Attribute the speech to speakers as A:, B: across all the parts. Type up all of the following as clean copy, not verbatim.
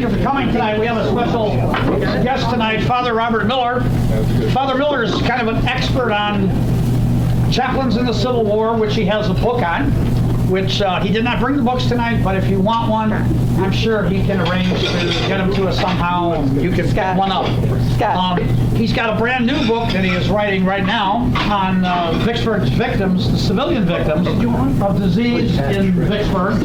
A: you for coming tonight. We have a special guest tonight, Father Robert Miller. Father Miller is kind of an expert on chaplains in the Civil War, which he has a book on, which he did not bring the books tonight, but if you want one, I'm sure he can arrange to get them to us somehow, and you can get one up. He's got a brand new book that he is writing right now on Vicksburg's victims, the civilian victims of disease in Vicksburg.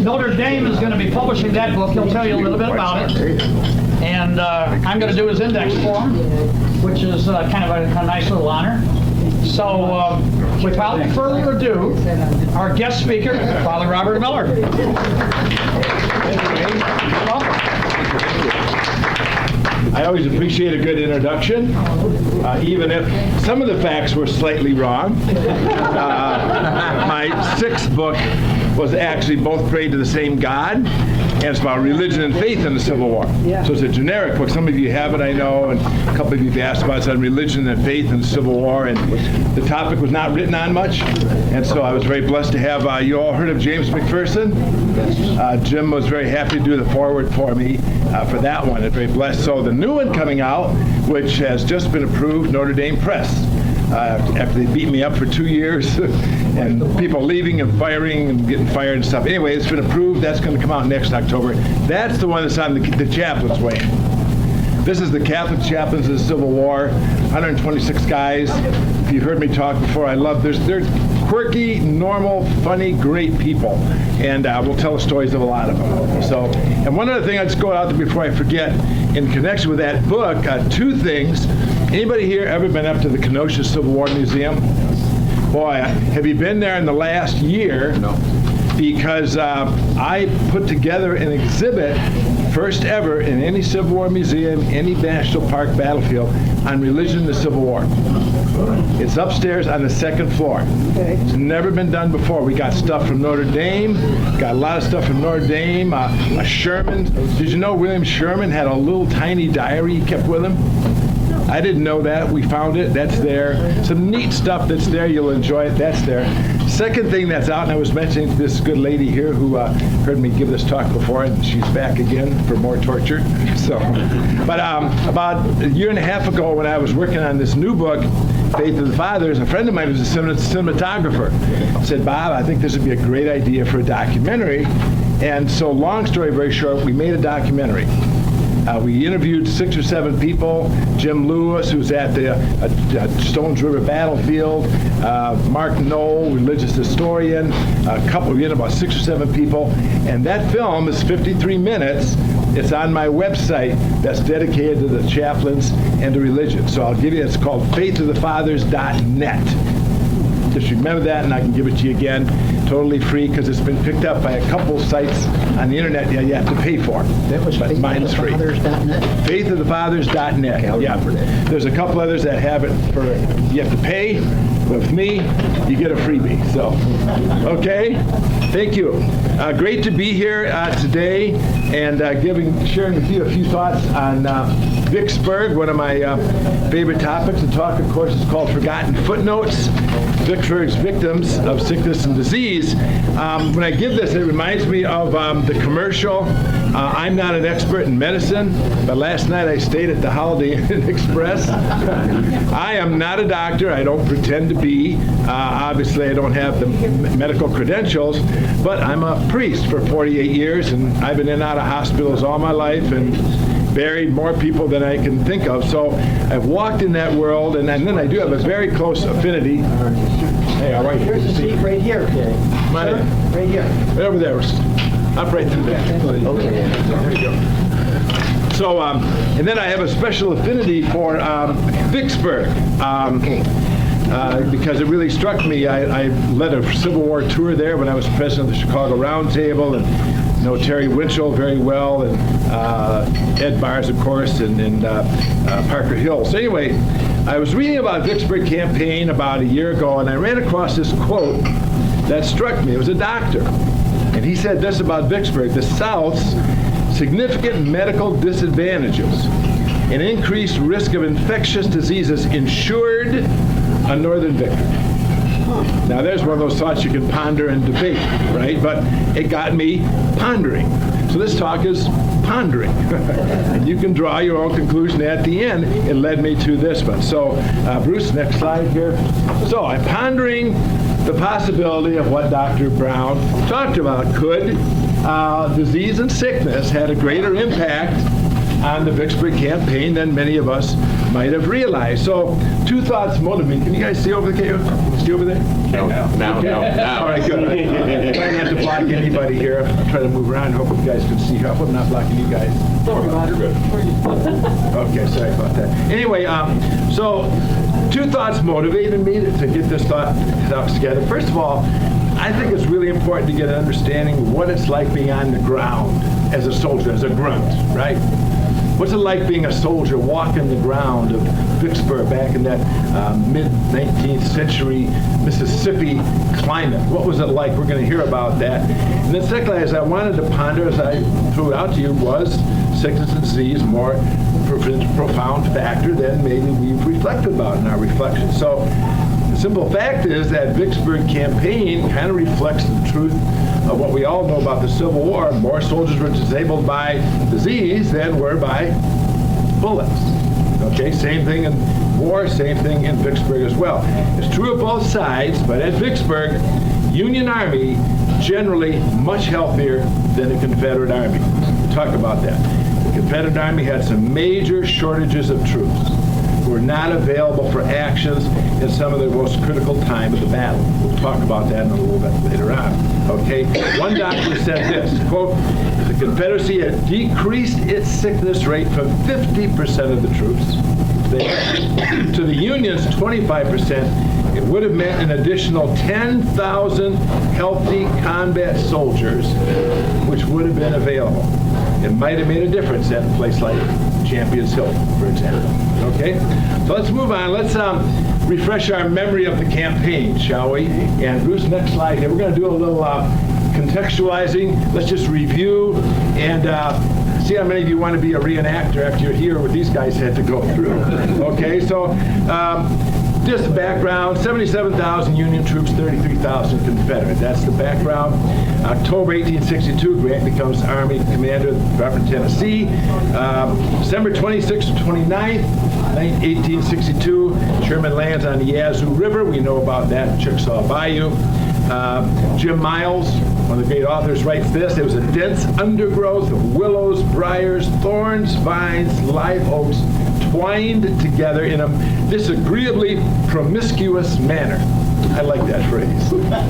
A: Notre Dame is going to be publishing that book. He'll tell you a little bit about it. And I'm going to do his index for him, which is kind of a nice little honor. So, without further ado, our guest speaker, Father Robert Miller.
B: I always appreciate a good introduction, even if some of the facts were slightly wrong. My sixth book was actually both prayed to the same God, and it's about religion and faith in the Civil War. Yeah. So it's a generic book. Some of you have it, I know, and a couple of you have asked about it. It's on religion and faith in the Civil War, and the topic was not written on much, and so I was very blessed to have, you all heard of James McPherson? Jim was very happy to do the foreword for me for that one, and very blessed. So the new one coming out, which has just been approved, Notre Dame Press. After they beat me up for 2 years and people leaving and firing and getting fired and stuff. Anyway, it's been approved. That's going to come out next October. That's the one that's on the chaplain's way. This is the Catholic chaplains of the Civil War, 126 guys. If you've heard me talk before, they're quirky, normal, funny, great people. And we'll tell the stories of a lot of them. So, and one other thing I'll just go out there before I forget, in connection with that book, two things. Anybody here ever been up to the Kenosha Civil War Museum? Boy, have you been there in the last year? No. Because I put together an exhibit, first ever in any Civil War museum, any national park battlefield, on religion in the Civil War. It's upstairs on the second floor. Okay. It's never been done before. We got stuff from Notre Dame, got a lot of stuff from Notre Dame, a Sherman. Did you know William Sherman had a little tiny diary he kept with him? I didn't know that. We found it. That's there. Some neat stuff that's there. You'll enjoy it. That's there. Second thing that's out, and I was mentioning to this good lady here who heard me give this talk before, and she's back again for more torture. So, but about a year and a half ago, when I was working on this new book, Faith of the Fathers, a friend of mine who's a cinematographer said, "Bob, I think this would be a great idea for a documentary." And so, long story very short, we made a documentary. We interviewed 6 or 7 people. Jim Lewis, who's at the Stones River battlefield, Mark Knoll, religious historian, we had about 6 or 7 people. And that film is 53 minutes. It's on my website that's dedicated to the chaplains and to religion. So I'll give you, it's called faithofthefathers.net. Just remember that, and I can give it to you again, totally free, because it's been picked up by a couple sites on the internet. Yeah, you have to pay for.
C: That was faithofthefathers.net.
B: Faithofthefathers.net.
C: Okay,
B: yeah, there's a couple others that have it for you have to pay, but with me, you get a freebie. So, okay, thank you. Great to be here today and sharing with you a few thoughts on Vicksburg. One of my favorite topics to talk, of course, is called Forgotten Footnotes. Vicksburg's victims of sickness and disease. When I give this, it reminds me of the commercial. I'm not an expert in medicine, but last night I stayed at the Holiday Inn Express. I am not a doctor. I don't pretend to be. Obviously, I don't have the medical credentials, but I'm a priest for 48 years, and I've been in and out of hospitals all my life and buried more people than I can think of. So I've walked in that world, and then I do have a very close affinity. Hey, all right.
C: Here's the seat right here.
B: Right
C: here.
B: Right over there. Up right through there.
C: Okay.
B: There you go. So, and then I have a special affinity for Vicksburg. Because it really struck me. I led a Civil War tour there when I was president of the Chicago Round Table, and know Terry Winchell very well, and Ed Bars, of course, and Parker Hill. So anyway, I was reading about Vicksburg campaign about a year ago, and I ran across this quote that struck me. It was a doctor, and he said this about Vicksburg: the South's significant medical disadvantages and increased risk of infectious diseases ensured a northern victory. Now there's one of those thoughts you can ponder and debate, right? But it got me pondering. So this talk is pondering. And you can draw your own conclusion at the end. It led me to this one. So Bruce, next slide here. So I'm pondering the possibility of what Dr. Brown talked about. Could disease and sickness had a greater impact on the Vicksburg campaign than many of us might have realized. So two thoughts motivate me. Can you guys see over the see over there?
D: No.
B: All right, good. I'm trying not to block anybody here. I'm trying to move around. Hope you guys can see. I hope I'm not blocking you guys. You're good. Okay, sorry about that. Anyway, so two thoughts motivated me to get this thought together. First of all, I think it's really important to get an understanding of what it's like being on the ground as a soldier, as a grunt, right? What's it like being a soldier walking the ground of Vicksburg back in that mid-19th century Mississippi climate? What was it like? We're going to hear about that. And then secondly, as I wanted to ponder, as I threw it out to you, was sickness and disease more profound factor than maybe we've reflected about in our reflections. So the simple fact is that Vicksburg campaign kind of reflects the truth of what we all know about the Civil War. More soldiers were disabled by disease than were by bullets. Okay, same thing in war, same thing in Vicksburg as well. It's true of both sides, but at Vicksburg, Union Army generally much healthier than the Confederate Army. We'll talk about that. The Confederate Army had some major shortages of troops who were not available for actions in some of the most critical time of the battle. We'll talk about that in a little bit later on. Okay? One doctor said this, quote, the Confederacy had decreased its sickness rate from 50% of the troops to the Union's 25%. It would have meant an additional 10,000 healthy combat soldiers, which would have been available. It might have made a difference at a place like Champions Hill, for example. Okay? So let's move on. Let's refresh our memory of the campaign, shall we? And Bruce, next slide here. We're going to do a little contextualizing. Let's just review and see how many of you want to be a reenactor after you're here what these guys had to go through. Okay, so just the background, 77,000 Union troops, 33,000 Confederate. That's the background. October 1862, Grant becomes Army Commander of the Department of Tennessee. December 26th to 29th, 1862, Sherman lands on the Yazoo River. We know about that, Chickasaw Bayou. Jim Miles, one of the great authors, writes this: it was a dense undergrowth of willows, briars, thorns, vines, live oaks, twined together in a disagreeably promiscuous manner. I like that phrase.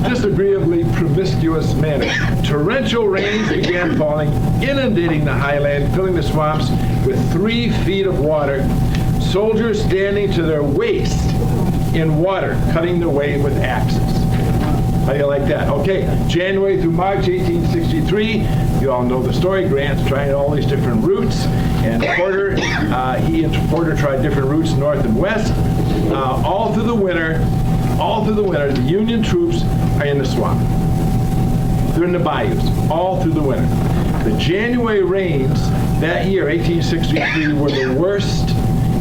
B: Disagreeably promiscuous manner. Torrential rains began falling, inundating the highland, filling the swamps with 3 feet of water. Soldiers standing to their waist in water, cutting their way with axes. How do you like that? Okay, January through March 1863, you all know the story. Grant's trying all these different routes, and Porter, he and Porter tried different routes north and west. All through the winter, the Union troops are in the swamp. They're in the bayous, all through the winter. The January rains that year, 1863, were the worst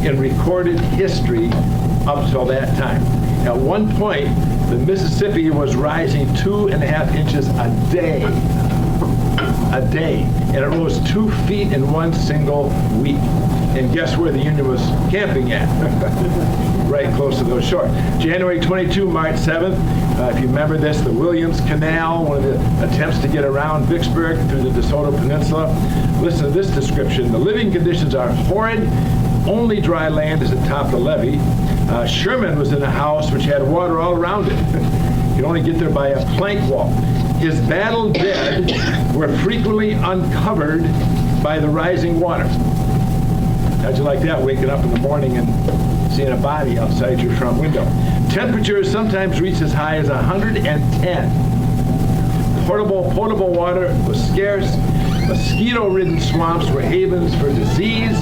B: in recorded history up till that time. At one point, the Mississippi was rising 2.5 inches a day. And it rose 2 feet in one single week. And guess where the Union was camping at? Right close to those shores. January 22, March 7th, if you remember this, the Williams Canal, one of the attempts to get around Vicksburg through the DeSoto Peninsula. Listen to this description. The living conditions are horrid. Only dry land is atop the levee. Sherman was in a house which had water all around it. You could only get there by a plank wall. His battle dead were frequently uncovered by the rising water. How'd you like that, waking up in the morning and seeing a body outside your front window? Temperatures sometimes reached as high as 110. Potable water was scarce. Mosquito-ridden swamps were havens for disease.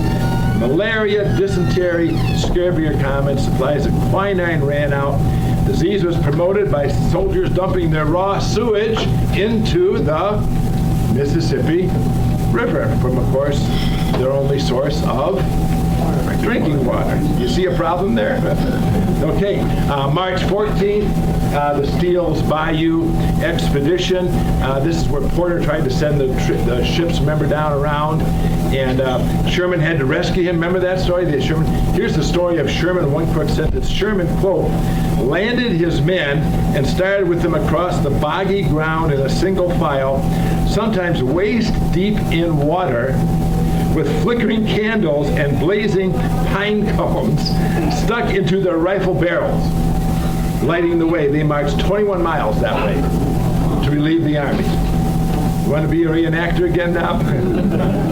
B: Malaria, dysentery, scurvy are common. Supplies of quinine ran out. Disease was promoted by soldiers dumping their raw sewage into the Mississippi River from, of course, their only source of drinking water. You see a problem there? Okay, March 14th, the Steele's Bayou expedition. This is where Porter tried to send the ships, remember, down around, and Sherman had to rescue him. Remember that story? Here's the story of Sherman in one quick sentence. Sherman, quote, landed his men and started with them across the boggy ground in a single file, sometimes waist deep in water, with flickering candles and blazing pine cones stuck into their rifle barrels. Lighting the way, they marched 21 miles that way to relieve the army. You want to be a reenactor again now?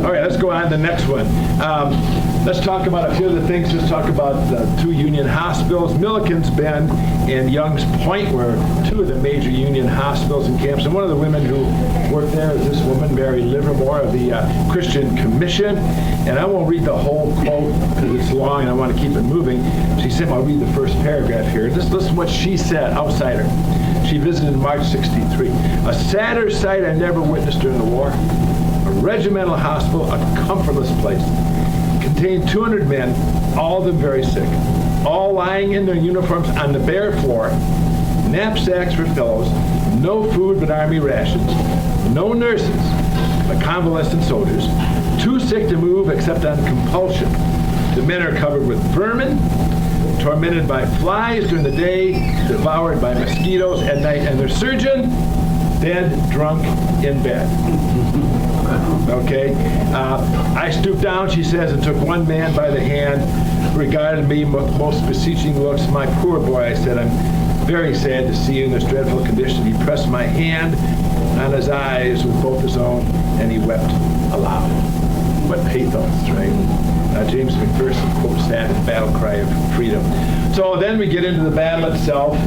B: All right, let's go on to the next one. Let's talk about a few of the things. Let's talk about the two Union hospitals. Milliken's Bend and Young's Point were two of the major Union hospitals and camps. And one of the women who worked there is this woman, Mary Livermore of the Christian Commission. And I won't read the whole quote because it's long and I want to keep it moving. She said, I'll read the first paragraph here. Just listen to what she said, outsider. She visited in March 63. A sadder sight I never witnessed during the war. A regimental hospital, a comfortless place. Contained 200 men, all of them very sick, all lying in their uniforms on the bare floor, knapsacks for pillows, no food but army rations, no nurses but convalescent soldiers, too sick to move except on compulsion. The men are covered with vermin, tormented by flies during the day, devoured by mosquitoes at night, and their surgeon, dead, drunk, in bed. Okay, I stooped down, she says, and took one man by the hand, who regarded me with most beseeching looks. My poor boy, I said, I'm very sad to see you in this dreadful condition. He pressed my hand on his eyes with both his own, and he wept aloud. What pathos, right? James McPherson quotes that in Battle Cry of Freedom. So then we get into the battle itself.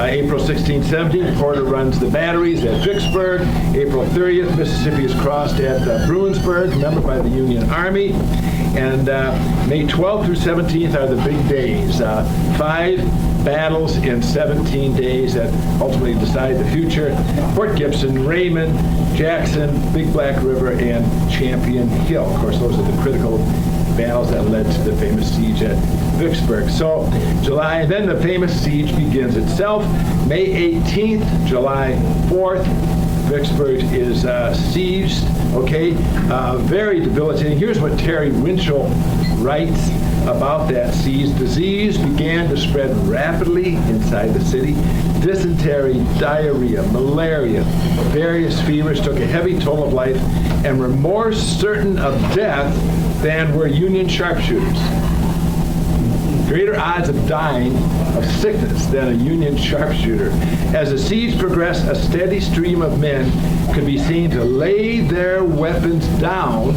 B: April 16, 17, Porter runs the batteries at Vicksburg. April 30th, Mississippi is crossed at Bruinsburg, remember, by the Union Army. And May 12th through 17th are the big days. 5 battles in 17 days that ultimately decide the future. Fort Gibson, Raymond, Jackson, Big Black River, and Champion Hill. Of course, those are the critical battles that led to the famous siege at Vicksburg. So July, then the famous siege begins itself. May 18th, July 4th, Vicksburg is sieged, okay? Very debilitating. Here's what Terry Winchell writes about that siege. Disease began to spread rapidly inside the city. Dysentery, diarrhea, malaria, various fevers took a heavy toll of life and were more certain of death than were Union sharpshooters. Greater odds of dying of sickness than a Union sharpshooter. As the siege progressed, a steady stream of men could be seen to lay their weapons down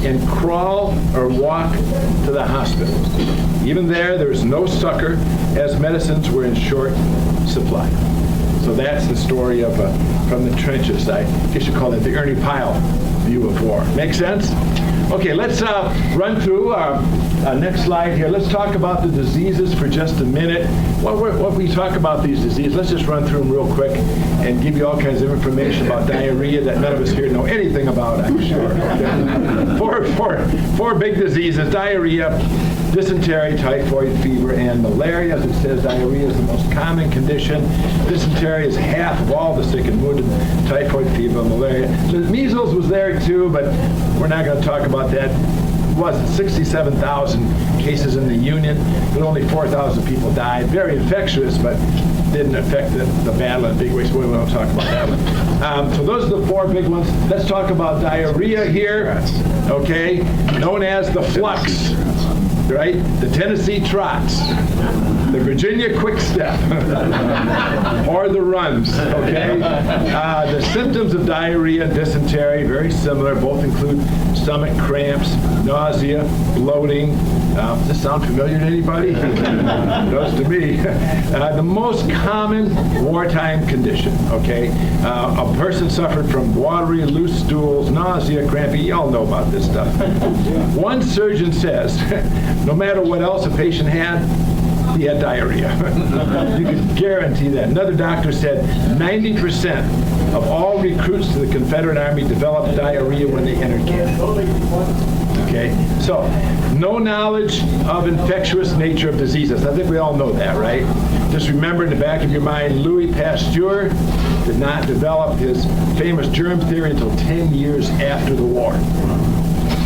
B: and crawl or walk to the hospitals. Even there was no succor, as medicines were in short supply. So that's the story of from the trenches. I guess you call it the Ernie Pyle view of war. Make sense? Okay, let's run through our next slide here. Let's talk about the diseases for just a minute. What we talk about these diseases, let's just run through them real quick and give you all kinds of information about diarrhea that none of us here know anything about, I'm sure. Four big diseases: diarrhea, dysentery, typhoid fever, and malaria. As it says, diarrhea is the most common condition. Dysentery is half of all the sick and wounded. Typhoid fever, malaria. The measles was there too, but we're not going to talk about that. Was 67,000 cases in the Union, but only 4,000 people died. Very infectious, but didn't affect the battle in a big way, so we won't talk about that one. So those are the 4 big ones. Let's talk about diarrhea here, okay, known as the flux, right? The Tennessee trots, the Virginia quick step, or the runs, okay? The symptoms of diarrhea and dysentery, very similar. Both include stomach cramps, nausea, bloating. Does this sound familiar to anybody? It does to me. The most common wartime condition, okay? A person suffered from watery, loose stools, nausea, cramping. You all know about this stuff. One surgeon says, no matter what else a patient had, he had diarrhea. You can guarantee that. Another doctor said 90% of all recruits to the Confederate Army developed diarrhea when they entered camp. Okay, so no knowledge of infectious nature of diseases. I think we all know that, right? Just remember in the back of your mind, Louis Pasteur did not develop his famous germ theory until 10 years after the war.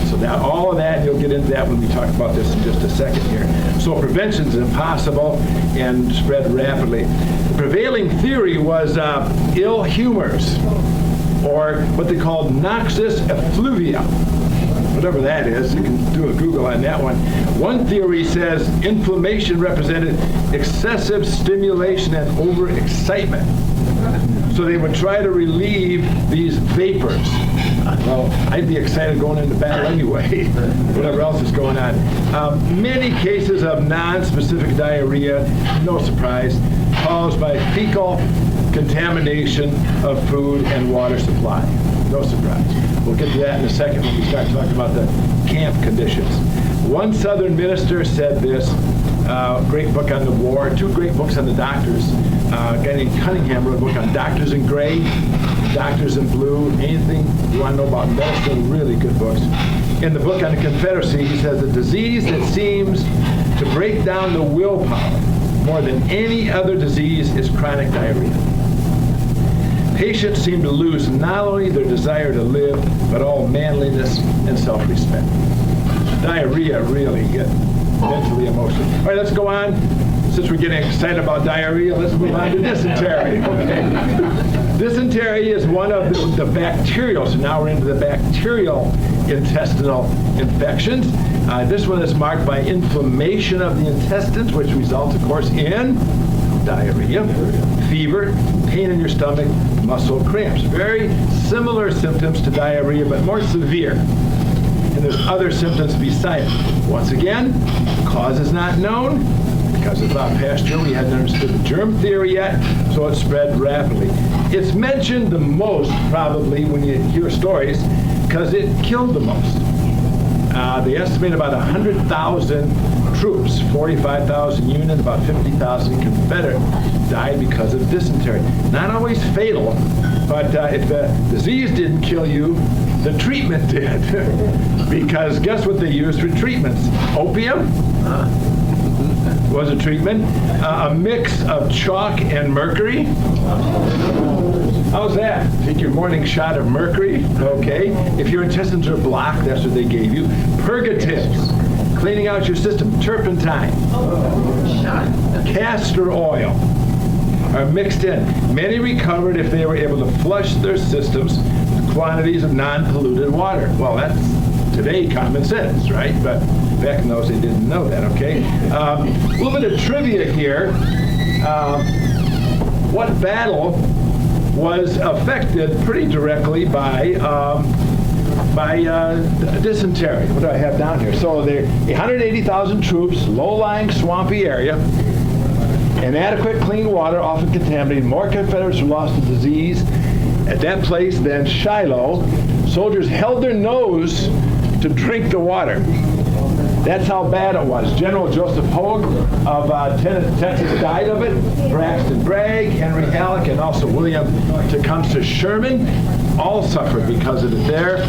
B: So that all of that, you'll get into that when we talk about this in just a second here. So prevention is impossible and spread rapidly. The prevailing theory was ill humors, or what they called noxus effluvia. Whatever that is, you can do a Google on that one. One theory says inflammation represented excessive stimulation and overexcitement. So they would try to relieve these vapors. Well, I'd be excited going into battle anyway, whatever else is going on. Many cases of non-specific diarrhea, no surprise, caused by fecal contamination of food and water supply. No surprise. We'll get to that in a second when we start talking about the camp conditions. One Southern minister said this, great book on the war, two great books on the doctors. A guy named Cunningham wrote a book on doctors in gray, doctors in blue, anything you want to know about medicine, really good books. In the book on the Confederacy, he says, a disease that seems to break down the willpower more than any other disease is chronic diarrhea. Patients seem to lose not only their desire to live, but all manliness and self-respect. Diarrhea really get mentally emotional. All right, let's go on. Since we're getting excited about diarrhea, let's move on to dysentery. Okay. Dysentery is one of the bacterial, so now we're into the bacterial intestinal infections. This one is marked by inflammation of the intestines, which results, of course, in diarrhea, fever, pain in your stomach, muscle cramps. Very similar symptoms to diarrhea, but more severe. And there's other symptoms besides. Once again, cause is not known. Because of Pasteur, we hadn't understood the germ theory yet, so it spread rapidly. It's mentioned the most, probably, when you hear stories, because it killed the most. They estimate about 100,000 troops, 45,000 Union, about 50,000 Confederate, died because of dysentery. Not always fatal, but if the disease didn't kill you, the treatment did. Because guess what they used for treatments? Opium was a treatment. A mix of chalk and mercury. How's that? Take your morning shot of mercury, okay? If your intestines are blocked, that's what they gave you. Purgatives, cleaning out your system. Turpentine, castor oil are mixed in. Many recovered if they were able to flush their systems with quantities of non-polluted water. Well, that's today common sense, right? But back in those, they didn't know that, okay? A little bit of trivia here. What battle was affected pretty directly by dysentery? What do I have down here? So there 180,000 troops, low-lying, swampy area, inadequate clean water, often contaminated. More Confederates were lost to disease at that place than Shiloh. Soldiers held their nose to drink the water. That's how bad it was. General Joseph Hogue of Texas died of it. Braxton Bragg, Henry Halleck, and also William Tecumseh Sherman all suffered because of it there.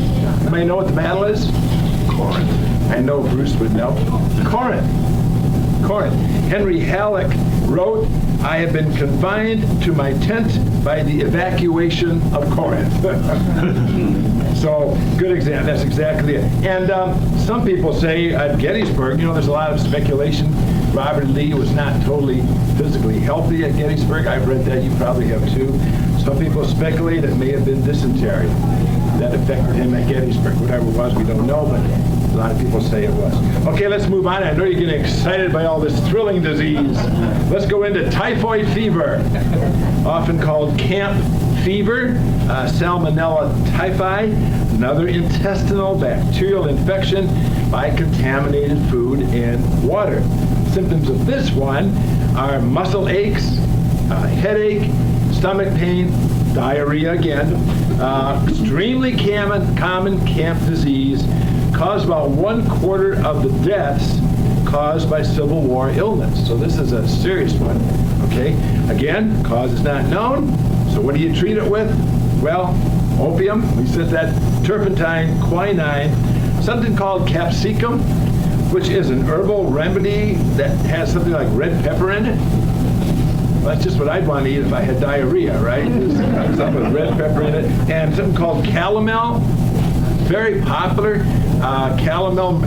B: Anybody know what the battle is? Corinth. I know Bruce would know. Corinth. Henry Halleck wrote, I have been confined to my tent by the evacuation of Corinth. So, good example. That's exactly it. And some people say at Gettysburg, there's a lot of speculation. Robert Lee was not totally physically healthy at Gettysburg. I've read that. You probably have too. Some people speculate it may have been dysentery that affected him at Gettysburg. Whatever it was, we don't know, but a lot of people say it was. Okay, let's move on. I know you're getting excited by all this thrilling disease. Let's go into typhoid fever, often called camp fever, Salmonella typhi, another intestinal bacterial infection by contaminated food and water. Symptoms of this one are muscle aches, headache, stomach pain, diarrhea again, extremely common camp disease, caused about 1/4 of the deaths caused by Civil War illness. So this is a serious one, okay? Again, cause is not known. So what do you treat it with? Well, opium, we said that, turpentine, quinine, something called capsicum, which is an herbal remedy that has something like red pepper in it. Well, that's just what I'd want to eat if I had diarrhea, right? Something with red pepper in it. And something called calomel, very popular. Calomel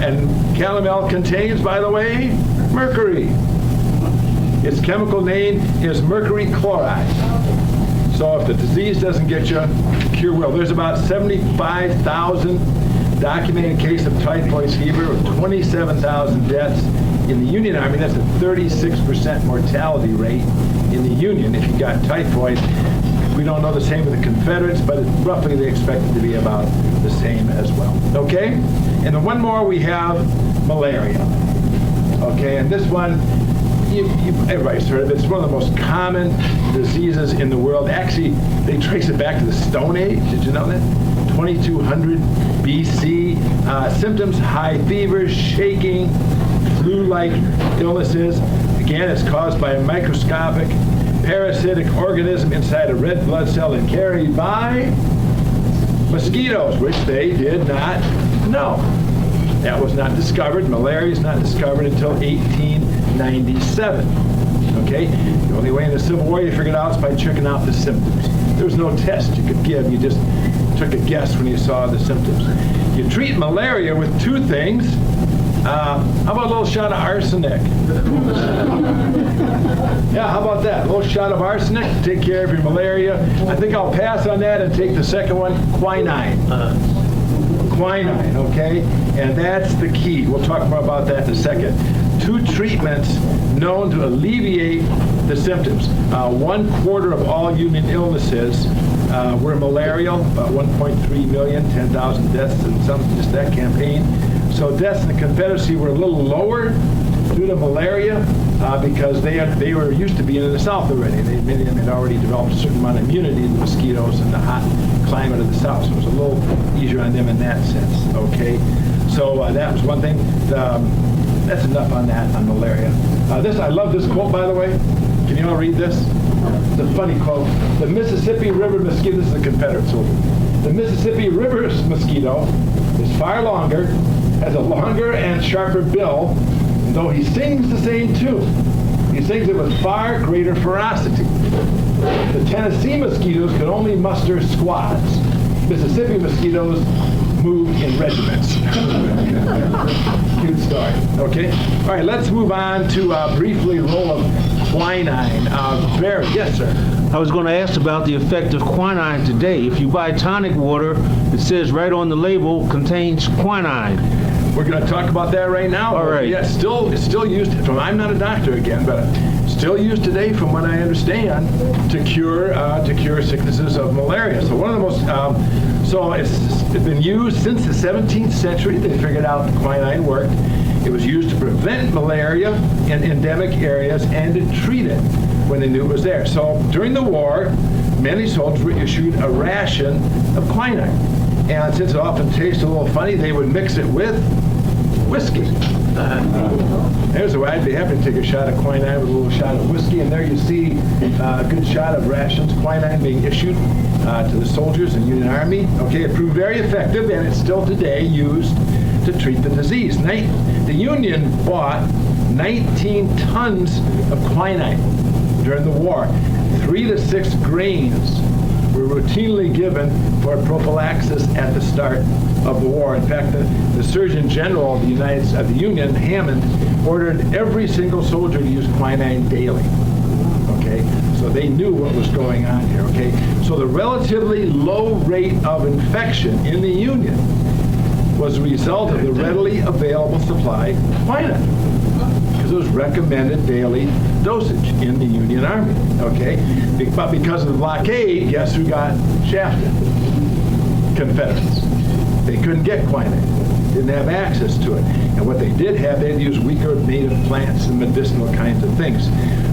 B: contains, by the way, mercury. Its chemical name is mercury chloride. So if the disease doesn't get you, cure will. There's about 75,000 documented cases of typhoid fever, with 27,000 deaths in the Union Army. That's a 36% mortality rate in the Union if you got typhoid. We don't know the same with the Confederates, but roughly they expect it to be about the same as well. Okay? And then one more, we have malaria. Okay, and this one, everybody's heard of it. It's one of the most common diseases in the world. Actually, they trace it back to the Stone Age. Did you know that? 2200 BC. Symptoms, high fever, shaking, flu-like illnesses. Again, it's caused by a microscopic parasitic organism inside a red blood cell and carried by mosquitoes, which they did not know. That was not discovered. Malaria is not discovered until 1897. Okay? The only way in the Civil War you figured out is by checking out the symptoms. There was no test you could give. You just took a guess when you saw the symptoms. You treat malaria with two things. How about a little shot of arsenic? Yeah, how about that? A little shot of arsenic to take care of your malaria. I think I'll pass on that and take the second one, quinine. Quinine, okay? And that's the key. We'll talk more about that in a second. Two treatments known to alleviate the symptoms. 1/4 of all Union illnesses were malarial, about 1.3 million, 10,000 deaths in just that campaign. So deaths in the Confederacy were a little lower due to malaria because they were used to being in the South already. Many of them had already developed a certain amount of immunity to the mosquitoes and the hot climate of the South, so it was a little easier on them in that sense, okay? So that was one thing. That's enough on that, on malaria. I love this quote, by the way. Can you all read this? It's a funny quote. The Mississippi River mosquito, this is a Confederate soldier. The Mississippi River mosquito is far longer, has a longer and sharper bill, and though he sings the same tune, he sings it with far greater ferocity. The Tennessee mosquitoes could only muster squads. Mississippi mosquitoes moved in regiments. Cute story. Okay? All right, let's move on to briefly role of quinine. Barry, yes, sir.
D: I was going to ask about the effect of quinine today. If you buy tonic water, it says right on the label contains quinine.
B: We're going to talk about that right now.
D: All right.
B: Yeah, it's still used. I'm not a doctor again, but still used today, from what I understand, to cure sicknesses of malaria. So one of the most so it's been used since the 17th century. They figured out quinine worked. It was used to prevent malaria in endemic areas and to treat it when they knew it was there. So during the war, many soldiers were issued a ration of quinine. And since it often tastes a little funny, they would mix it with whiskey. There's a way. I'd be happy to take a shot of quinine with a little shot of whiskey, and there you see a good shot of rations, quinine being issued to the soldiers in the Union Army. Okay, it proved very effective, and it's still today used to treat the disease. The Union bought 19 tons of quinine during the war. 3 to 6 grains were routinely given for prophylaxis at the start of the war. In fact, the Surgeon General of the Union, Hammond, ordered every single soldier to use quinine daily. Okay, so they knew what was going on here. Okay, so the relatively low rate of infection in the Union was a result of the readily available supply of quinine, because it was recommended daily dosage in the Union Army. Okay, but because of the blockade, guess who got shafted? Confederates. They couldn't get quinine, didn't have access to it. And what they did have, they'd use weaker native plants and medicinal kinds of things.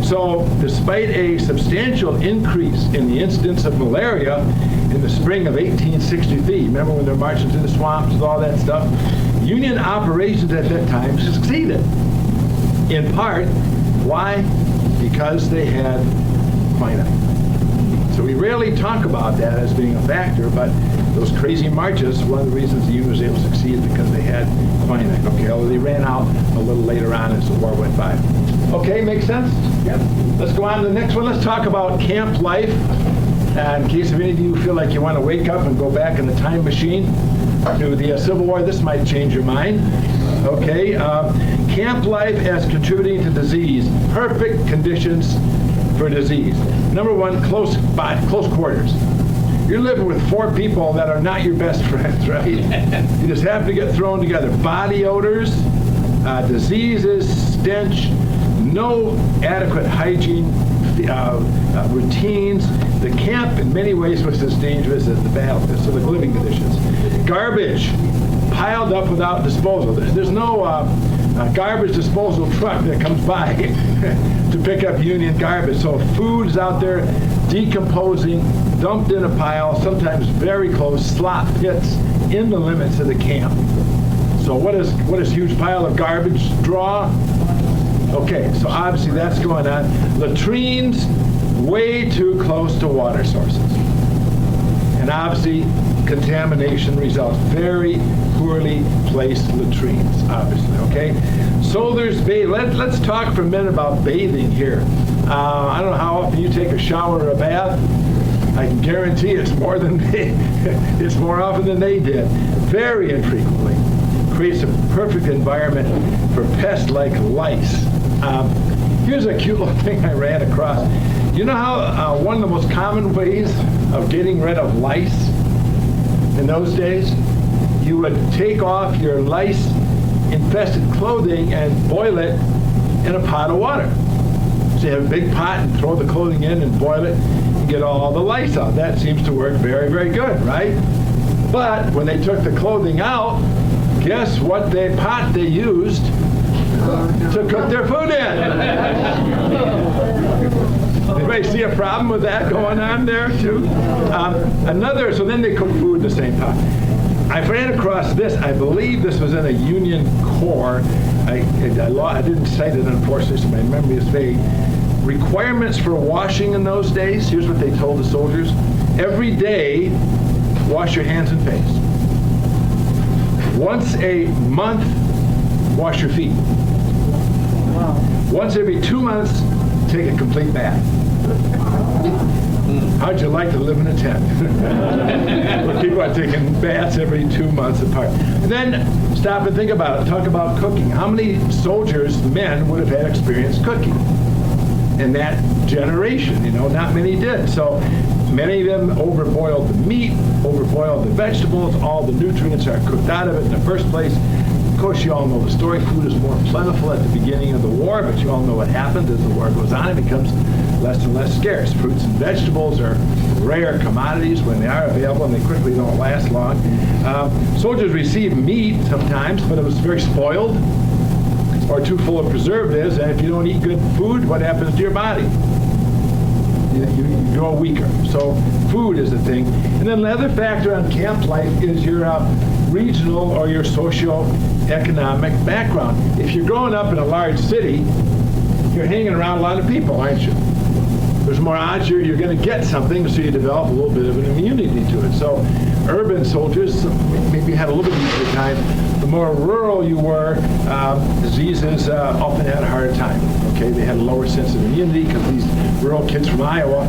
B: So despite a substantial increase in the incidence of malaria in the spring of 1863, remember when they're marching through the swamps and all that stuff, Union operations at that time succeeded.
E: In part, why? Because they had quinine. So we rarely talk about that as being a factor, but those crazy marches, one of the reasons the Union was able to succeed is because they had quinine. Okay, although they ran out a little later on as the war went by. Okay, makes sense? Yep. Let's go on to the next one. Let's talk about camp life. In case if any of you feel like you want to wake up and go back in the time machine to the Civil War, this might change your mind. Okay, camp life as contributing to disease. Perfect conditions for disease. Number one, close quarters. You're living with 4 people that are not your best friends, right? You just happen to get thrown together. Body odors, diseases, stench, no adequate hygiene routines. The camp, in many ways, was as dangerous as the battlefield, so the living conditions. Garbage piled up without disposal. There's no garbage disposal truck that comes by to pick up Union garbage. So food is out there decomposing, dumped in a pile, sometimes very close, slop pits in the limits of the camp. So what does huge pile of garbage draw? Okay, so obviously that's going on. Latrines way too close to water sources. And obviously contamination results. Very poorly placed latrines, obviously, okay? Soldiers bathe. Let's talk for a minute about bathing here. I don't know how often you take a shower or a bath. I can guarantee it's more often than they did. Very infrequently. Creates a perfect environment for pests like lice. Here's a cute little thing I ran across. You know how one of the most common ways of getting rid of lice in those days? You would take off your lice-infested clothing and boil it in a pot of water. So you have a big pot and throw the clothing in and boil it and get all the lice out. That seems to work very, very good, right? But when they took the clothing out, guess what pot they used to cook their food in? Anybody see a problem with that going on there too? So then they cook food in the same pot. I ran across this. I believe this was in a Union Corps. I didn't cite it, unfortunately, so my memory is vague. Requirements for washing in those days. Here's what they told the soldiers. Every day, wash your hands and face. Once a month, wash your feet. Wow. Once every 2 months, take a complete bath. How'd you like to live in a tent? Where people are taking baths every 2 months apart. And then stop and think about it. Talk about cooking. How many soldiers, men, would have had experience cooking in that generation? Not many did. So many of them overboiled the meat, overboiled the vegetables. All the nutrients are cooked out of it in the first place. Of course, you all know the story. Food is more plentiful at the beginning of the war, but you all know what happens as the war goes on. It becomes less and less scarce. Fruits and vegetables are rare commodities when they are available, and they quickly don't last long. Soldiers receive meat sometimes, but it was very spoiled or too full of preservatives, and if you don't eat good food, what happens to your body? You grow weaker. So food is the thing. And then the other factor on camp life is your regional or your socio-economic background. If you're growing up in a large city, you're hanging around a lot of people, aren't you? There's more odds you're going to get something, so you develop a little bit of an immunity to it. So urban soldiers maybe had a little bit easier time. The more rural you were, diseases often had a harder time. Okay, they had a lower sense of immunity because these rural kids from Iowa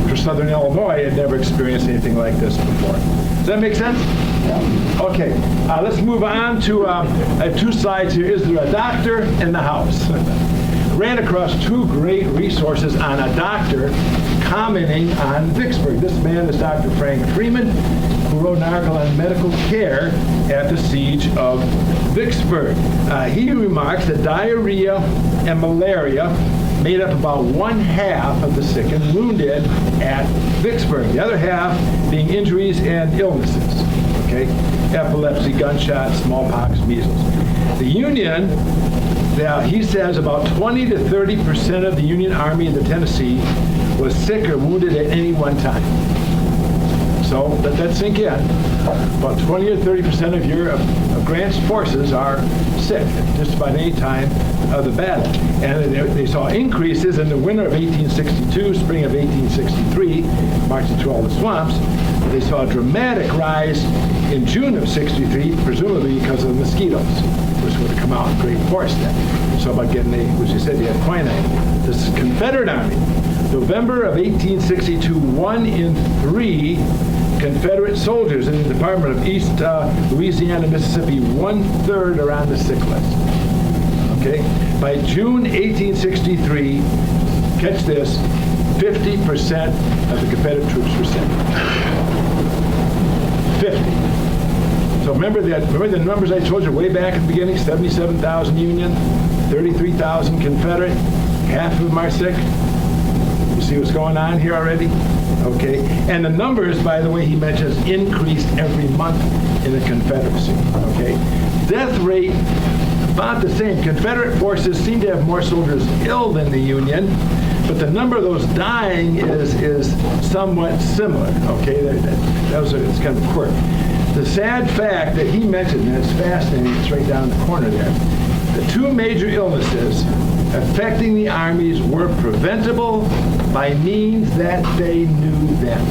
E: or southern Illinois had never experienced anything like this before. Does that make sense? Yeah. Okay, let's move on to, I have 2 slides here. Is there a doctor in the house? Ran across 2 great resources on a doctor commenting on Vicksburg. This man is Dr. Frank Freeman, who wrote an article on medical care at the siege of Vicksburg. He remarks that diarrhea and malaria made up about 1/2 of the sick and wounded at Vicksburg. The other half being injuries and illnesses. Okay, epilepsy, gunshots, smallpox, measles. The Union, now he says about 20 to 30% of the Union Army in the Tennessee was sick or wounded at any one time. So let that sink in. About 20 or 30% of Grant's forces are sick at just about any time of the battle. And they saw increases in the winter of 1862, spring of 1863, marching through all the swamps. They saw a dramatic rise in June of 63, presumably because of the mosquitoes, which would have come out in great force then. So about getting which you said, you had quinine. This Confederate Army, November of 1862, 1 in 3 Confederate soldiers in the Department of East Louisiana, Mississippi, 1/3 are on the sick list. Okay? By June 1863, catch this, 50% of the Confederate troops were sick. 50. So remember the numbers I told you way back at the beginning? 77,000 Union, 33,000 Confederate, half of them are sick. You see what's going on here already? Okay, and the numbers, by the way, he mentions increased every month in the Confederacy. Okay, death rate about the same. Confederate forces seem to have more soldiers ill than the Union, but the number of those dying is somewhat similar. Okay, it's kind of a quirk. The sad fact that he mentioned, and it's fascinating, it's right down the corner there. The two major illnesses affecting the armies were preventable by means that they knew then.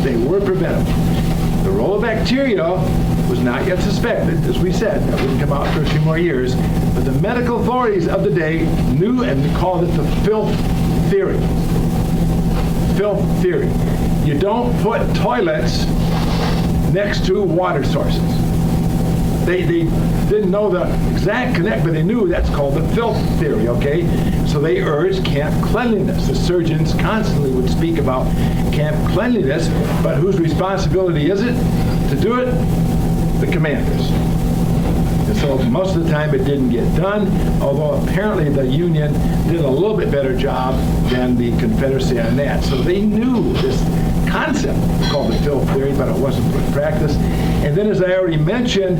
E: They were preventable. The role of bacteria was not yet suspected, as we said. That wouldn't come out for a few more years. But the medical authorities of the day knew and called it the filth theory. Filth theory. You don't put toilets next to water sources. They didn't know the exact connect, but they knew that's called the filth theory, okay? So they urged camp cleanliness. The surgeons constantly would speak about camp cleanliness, but whose responsibility is it to do it? The commanders. And so most of the time it didn't get done, although apparently the Union did a little bit better job than the Confederacy on that. So they knew this concept called the filth theory, but it wasn't put in practice. And then, as I already mentioned,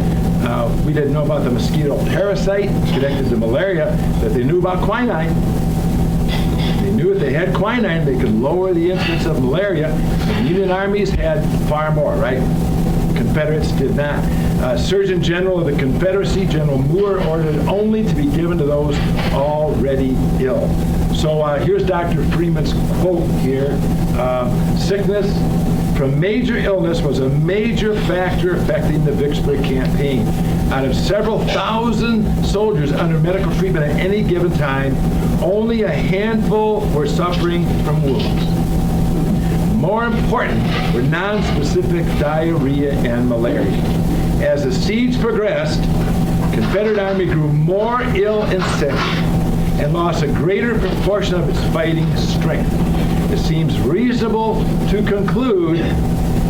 E: we didn't know about the mosquito parasite connected to malaria, but they knew about quinine. They knew if they had quinine, they could lower the incidence of malaria. The Union armies had far more, right? Confederates did not. Surgeon General of the Confederacy, General Moore, ordered only to be given to those already ill. So here's Dr. Freeman's quote here. Sickness from major illness was a major factor affecting the Vicksburg campaign. Out of several thousand soldiers under medical treatment at any given time, only a handful were suffering from wounds. More important were non-specific diarrhea and malaria. As the siege progressed, Confederate Army grew more ill and sick and lost a greater proportion of its fighting strength. It seems reasonable to conclude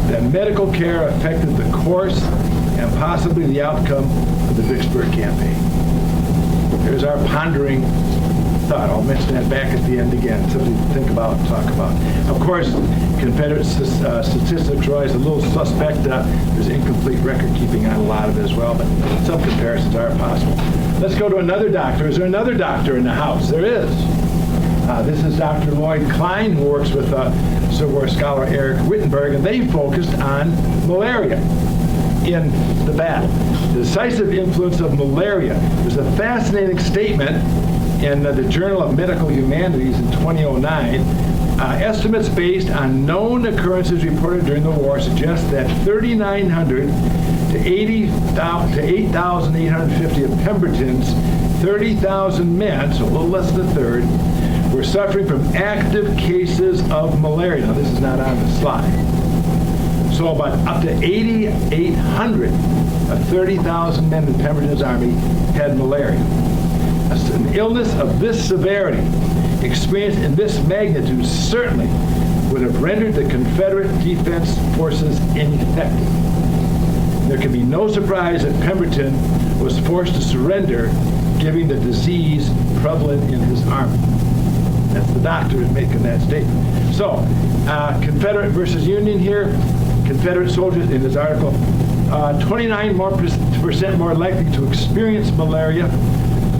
E: that medical care affected the course and possibly the outcome of the Vicksburg campaign. There's our pondering thought. I'll mention that back at the end again, something to think about and talk about. Of course, Confederate statistics are always a little suspect. There's incomplete record keeping on a lot of it as well, but some comparisons are possible. Let's go to another doctor. Is there another doctor in the house? There is. This is Dr. Lloyd Klein, who works with Civil War scholar Eric Wittenberg, and they focused on malaria in the battle. The decisive influence of malaria. There's a fascinating statement in the Journal of Medical Humanities in 2009. Estimates based on known occurrences reported during the war suggest that 3,900 to 8,850 of Pemberton's 30,000 men, so a little less than a third, were suffering from active cases of malaria. Now, this is not on the slide. So about up to 8,800 of 30,000 men in Pemberton's army had malaria. An illness of this severity, experienced in this magnitude, certainly would have rendered the Confederate defense forces ineffective. There can be no surprise that Pemberton was forced to surrender, given the disease prevalent in his army. That's the doctor who's making that statement. So, Confederate versus Union here. Confederate soldiers in this article, 29% more likely to experience malaria.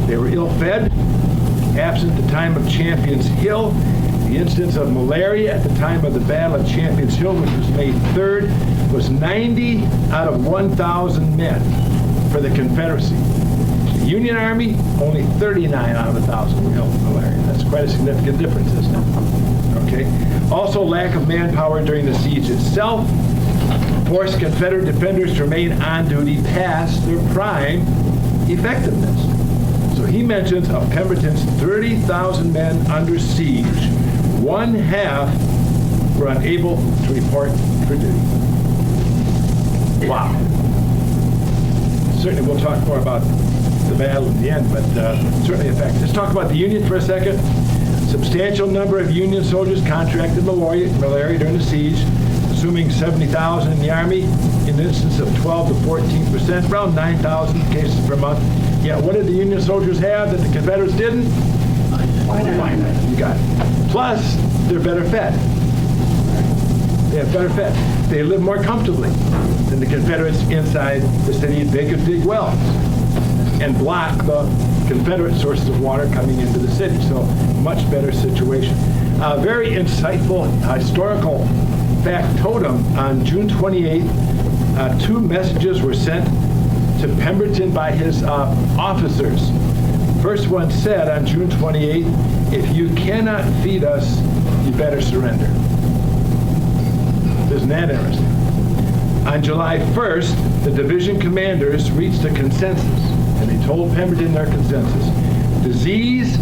E: They were ill-fed, absent the time of Champion's Hill. The The incidence of malaria at the time of the Battle of Champions Hill, which was May 3rd, was 90 out of 1,000 men for the Confederacy. The Union Army, only 39 out of 1,000 were ill with malaria. That's quite a significant difference, isn't it? Okay. Also, lack of manpower during the siege itself forced Confederate defenders to remain on duty past their prime effectiveness. So he mentions of Pemberton's 30,000 men under siege, one half were unable to report for duty. Wow. Certainly we'll talk more about the battle in the end, but certainly a fact. Let's talk about the Union for a second. Substantial number of Union soldiers contracted malaria during the siege, assuming 70,000 in the Army, in an instance of 12 to 14%, around 9,000 cases per month. Yet what did the Union soldiers have that the Confederates didn't? Quinine. You got it. Plus, they're better fed. They have better fed. They live more comfortably than the Confederates inside the city. They could dig wells and block the Confederate sources of water coming into the city. So much better situation. Very insightful historical factotum. On June 28th, 2 messages were sent to Pemberton by his officers. First one said on June 28th, if you cannot feed us, you better surrender. Isn't that interesting? On July 1st, the division commanders reached a consensus, and they told Pemberton their consensus. Disease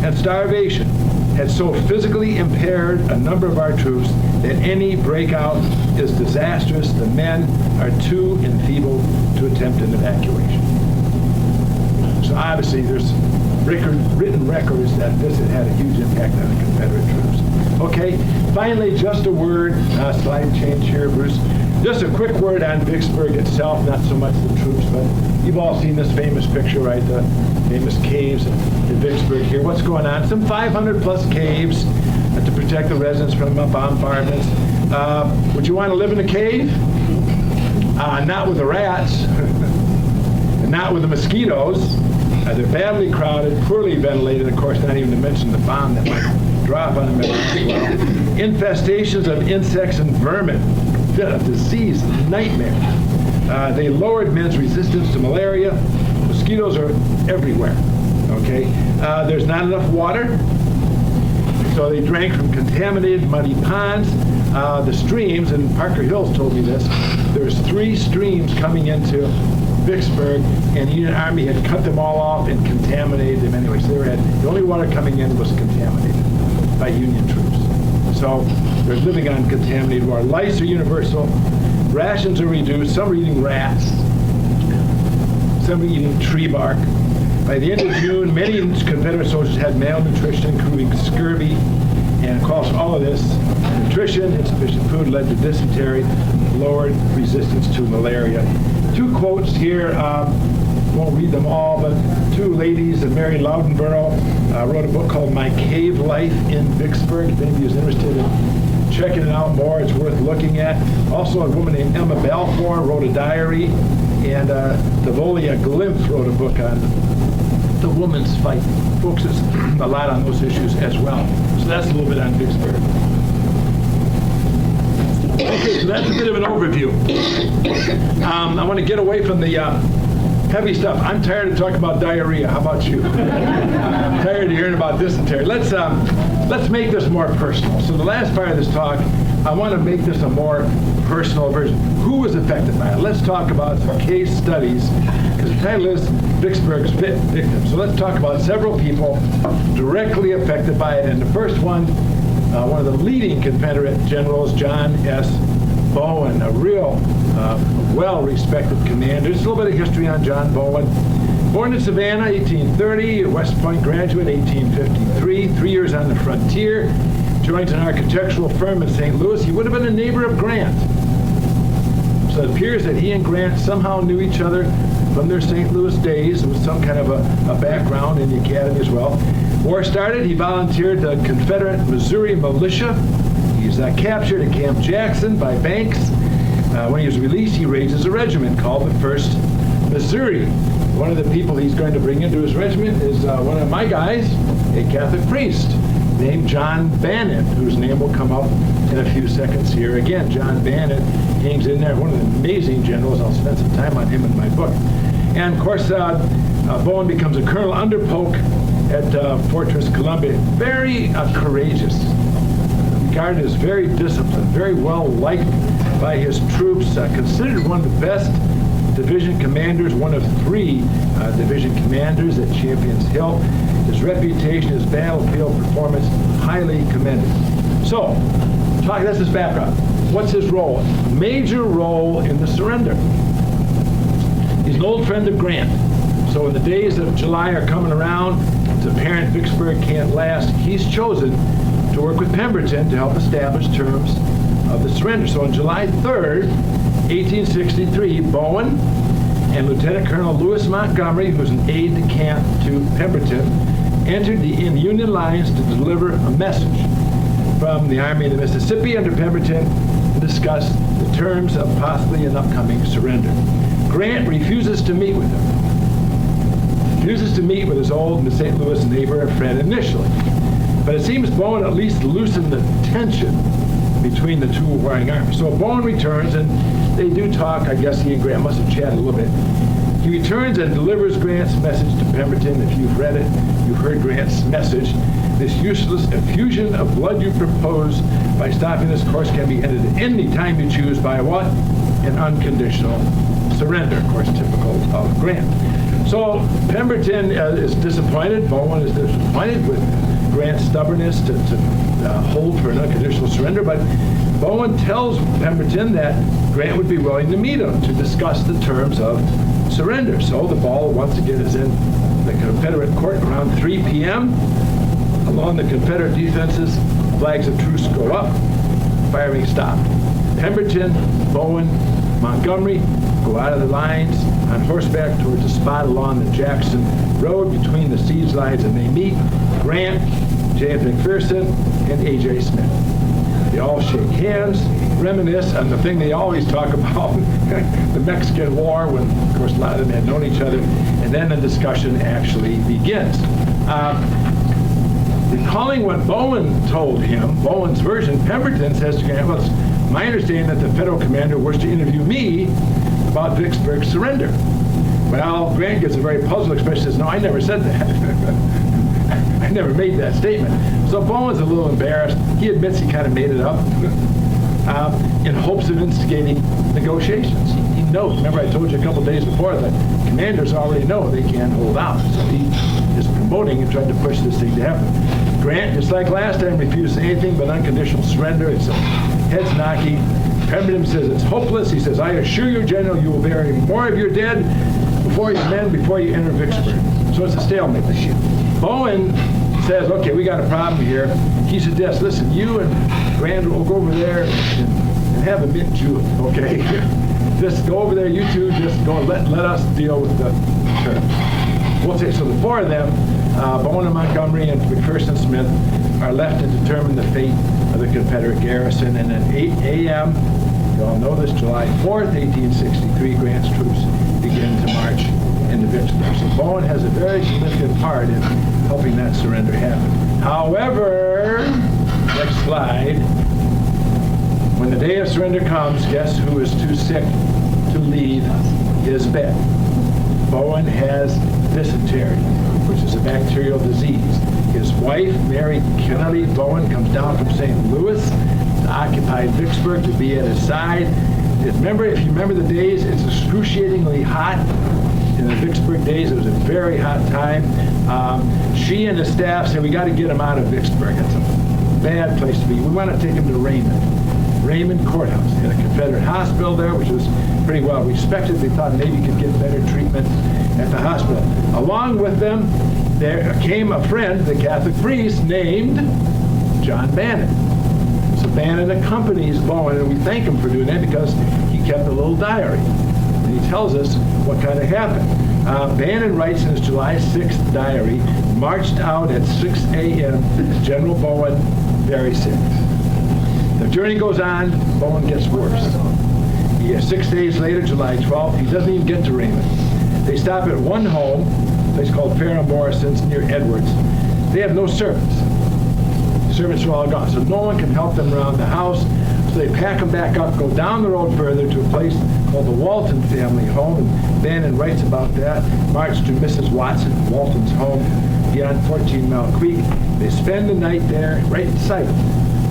E: and starvation had so physically impaired a number of our troops that any breakout is disastrous. The men are too enfeebled to attempt an evacuation. So obviously there's written records that this had a huge impact on the Confederate troops. Okay, finally, just a word, slide change here, Bruce. Just a quick word on Vicksburg itself, not so much the troops, but you've all seen this famous picture, right? The famous caves in Vicksburg here. What's going on? Some 500 plus caves to protect the residents from bombardments. Would you want to live in a cave? Not with the rats, and not with the mosquitoes. They're badly crowded, poorly ventilated, of course, not even to mention the bomb that might drop on them as well. Infestations of insects and vermin, disease, nightmare. They lowered men's resistance to malaria. Mosquitoes are everywhere, okay? There's not enough water, so they drank from contaminated muddy ponds. The streams, and Parker Hills told me this, there's 3 streams coming into Vicksburg, and the Union Army had cut them all off and contaminated them anyway. So the only water coming in was contaminated by Union troops. So they're living on contaminated water. Lice are universal. Rations are reduced. Some are eating rats. Some are eating tree bark. By the end of June, many Confederate soldiers had malnutrition, including scurvy. And of course, all of this, nutrition, insufficient food led to dysentery, lowered resistance to malaria. 2 quotes here, won't read them all, but 2 ladies, Mary Loudenborough wrote a book called My Cave Life in Vicksburg. If anybody is interested in checking it out more, it's worth looking at. Also, a woman named Emma Balfour wrote a diary, and Devolia Glimpse wrote a book on the woman's fight. Focuses a lot on those issues as well. So that's a little bit on Vicksburg. Okay, so that's a bit of an overview. I want to get away from the heavy stuff. I'm tired of talking about diarrhea. How about you? I'm tired of hearing about dysentery. Let's make this more personal. So the last part of this talk, I want to make this a more personal version. Who was affected by it? Let's talk about some case studies, because the title is Vicksburg's Victims. So let's talk about several people directly affected by it. And the first one of the leading Confederate generals, John S. Bowen, a real well-respected commander. Just a little bit of history on John Bowen. Born in Savannah, 1830, West Point graduate, 1853, 3 years on the frontier, joins an architectural firm in St. Louis. He would have been a neighbor of Grant. So it appears that he and Grant somehow knew each other from their St. Louis days. There was some kind of a background in the academy as well. War started, he volunteered the Confederate Missouri Militia. He's captured at Camp Jackson by Banks. When he was released, he raises a regiment called the 1st Missouri. One of the people he's going to bring into his regiment is one of my guys, a Catholic priest named John Bannon, whose name will come up in a few seconds here. Again, John Bannon hangs in there, one of the amazing generals. I'll spend some time on him in my book. And of course, Bowen becomes a colonel under Polk at Fortress Columbia. Very courageous, regarded as very disciplined, very well liked by his troops, considered one of the best division commanders, one of 3 division commanders at Champions Hill. His reputation, his battlefield performance, highly commended. So, that's his background. What's his role? Major role in the surrender. He's an old friend of Grant. So when the days of July are coming around, it's apparent Vicksburg can't last, he's chosen to work with Pemberton to help establish terms of the surrender. So on July 3rd, 1863, Bowen and Lieutenant Colonel Lewis Montgomery, who's an aide-de-camp to Pemberton, entered the Union lines to deliver a message from the Army of the Mississippi under Pemberton to discuss the terms of possibly an upcoming surrender. Grant refuses to meet with him. Refuses to meet with his old St. Louis neighbor and friend initially. But it seems Bowen at least loosened the tension between the two warring armies. So Bowen returns, and they do talk. I guess he and Grant must have chatted a little bit. He returns and delivers Grant's message to Pemberton. If you've read it, you've heard Grant's message. This useless effusion of blood you propose by stopping this course can be ended at any time you choose by what? An unconditional surrender, of course, typical of Grant. So Pemberton is disappointed. Bowen is disappointed with Grant's stubbornness to hold for an unconditional surrender, but Bowen tells Pemberton that Grant would be willing to meet him to discuss the terms of surrender. So the ball once again is in the Confederate court around 3 p.m. Along the Confederate defenses, flags of truce go up, firing stopped. Pemberton, Bowen, Montgomery go out of the lines on horseback towards a spot along the Jackson Road between the siege lines, and they meet Grant, James McPherson, and A.J. Smith. They all shake hands, reminisce on the thing they always talk about, the Mexican War, when, of course, a lot of them had known each other, and then the discussion actually begins. Recalling what Bowen told him, Bowen's version, Pemberton says to Grant, well, it's my understanding that the federal commander wished to interview me about Vicksburg's surrender. Well, Grant gives a very puzzled expression, says, no, I never said that. I never made that statement. So Bowen's a little embarrassed. He admits he kind of made it up in hopes of instigating negotiations. He knows, remember I told you a couple days before that commanders already know they can't hold out. So he is promoting and trying to push this thing to happen. Grant, just like last time, refuses anything but unconditional surrender. It's heads knocking. Pemberton says it's hopeless. He says, I assure you, General, you will bury more of your dead before you enter Vicksburg. So it's a stalemate. Bowen says, okay, we got a problem here. He suggests, listen, you and Grant will go over there and have a mint julep, okay? Just go over there, you two, just go and let us deal with the terms. We'll take, so the 4 of them, Bowen and Montgomery and McPherson Smith, are left to determine the fate of the Confederate garrison. And at 8 a.m., you all know this, July 4th, 1863, Grant's troops begin to march into Vicksburg. So Bowen has a very significant part in helping that surrender happen. However, next slide, when the day of surrender comes, guess who is too sick to leave his bed? Bowen has dysentery, which is a bacterial disease. His wife, Mary Kennedy Bowen, comes down from St. Louis to occupy Vicksburg to be at his side. If you remember the days, it's excruciatingly hot. In the Vicksburg days, it was a very hot time. She and the staff said, we got to get him out of Vicksburg. It's a bad place to be. We want to take him to Raymond Courthouse. They had a Confederate hospital there, which was pretty well respected. They thought maybe he could get better treatment at the hospital. Along with them, there came a friend, the Catholic priest, named John Bannon. So Bannon accompanies Bowen, and we thank him for doing that because he kept a little diary. And he tells us what kind of happened. Bannon writes in his July 6th diary, marched out at 6 a.m., General Bowen, very sick. The journey goes on, Bowen gets worse. 6 days later, July 12th, he doesn't even get to Raymond. They stop at one home, a place called Farrah Morrison's near Edwards. They have no servants. servants are all gone. So no one can help them around the house. So they pack them back up, go down the road further to a place called the Walton family home. And Bannon writes about that. March to Mrs. Watson, Walton's home beyond 14 Mile Creek. They spend the night there, right in sight of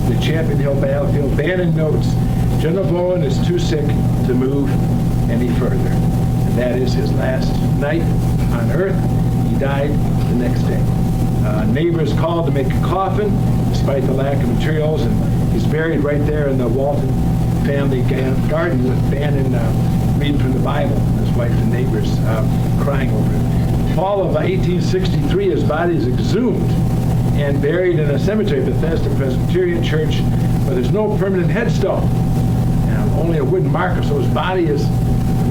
E: the Champion Hill battlefield. Bannon notes, General Bowen is too sick to move any further. And that is his last night on earth. He died the next day. Neighbors called to make a coffin, despite the lack of materials, and he's buried right there in the Walton family garden with Bannon reading from the Bible, his wife and neighbors crying over it. Fall of 1863, his body is exhumed and buried in a cemetery, Bethesda Presbyterian Church, where there's no permanent headstone, only a wooden marker, so his body is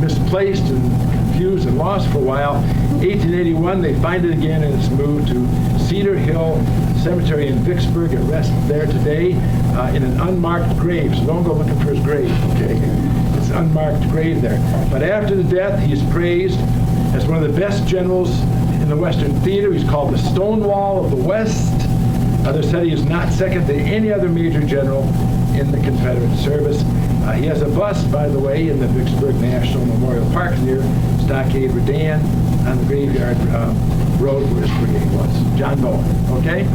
E: misplaced and confused and lost for a while. 1881, they find it again, and it's moved to Cedar Hill Cemetery in Vicksburg. It rests there today in an unmarked grave, so don't go looking for his grave, okay? It's an unmarked grave there. But after the death, he's praised as one of the best generals in the Western theater. He's called the Stonewall of the West. Others said he is not second to any other major general in the Confederate service. He has a bust, by the way, in the Vicksburg National Memorial Park near Stockade Redan on the Graveyard Road where his brigade was. John Bowen, okay?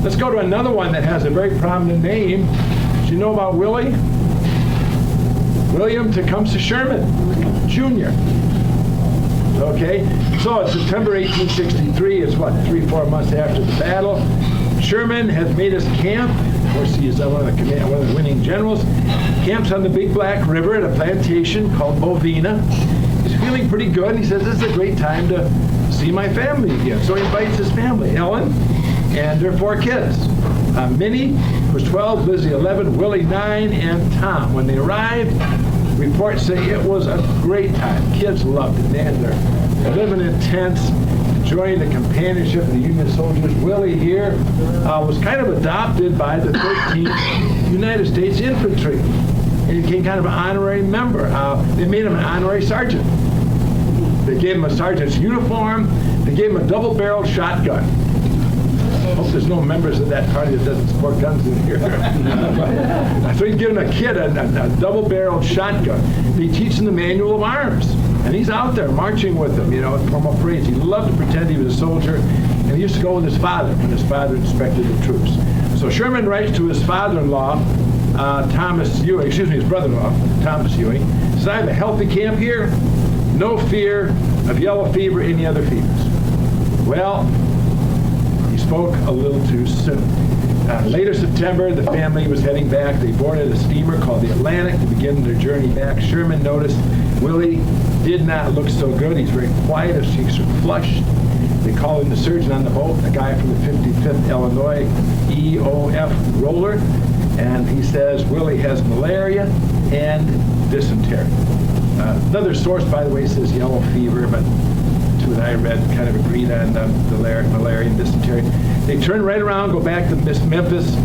E: Let's go to another one that has a very prominent name. Do you know about Willie? William Tecumseh Sherman, Jr. Okay? So it's September 1863. It's what, 3-4 months after the battle. Sherman has made his camp. Of course, he is one of the winning generals. Camps on the Big Black River at a plantation called Bovina. He's feeling pretty good. He says, this is a great time to see my family again. So he invites his family, Ellen and their 4 kids. Minnie was 12, Lizzie 11, Willie 9, and Tom. When they arrived, reports say it was a great time. Kids loved it. They're living in tents, enjoying the companionship of the Union soldiers. Willie here was kind of adopted by the 13th United States Infantry. And he became kind of an honorary member. They made him an honorary sergeant. They gave him a sergeant's uniform. They gave him a double-barreled shotgun. I hope there's no members of that party that doesn't support guns in here. So he's giving a kid a double-barreled shotgun. They teach him the manual of arms. And he's out there marching with them, at formal parades. He loved to pretend he was a soldier. And he used to go with his father when his father inspected the troops. So Sherman writes to his father-in-law, his brother-in-law, Thomas Ewing, says, I have a healthy camp here. No fear of yellow fever, any other fevers. Well, he spoke a little too soon. Later September, the family was heading back. They boarded a steamer called the Atlantic to begin their journey back. Sherman noticed Willie did not look so good. He's very quiet. His cheeks are flushed. They called in the surgeon on the boat, a guy from the 55th Illinois EOF roller, and he says Willie has malaria and dysentery. Another source, by the way, says yellow fever, but the two that I read kind of agreed on the malaria and dysentery. They turn right around, go back to Memphis.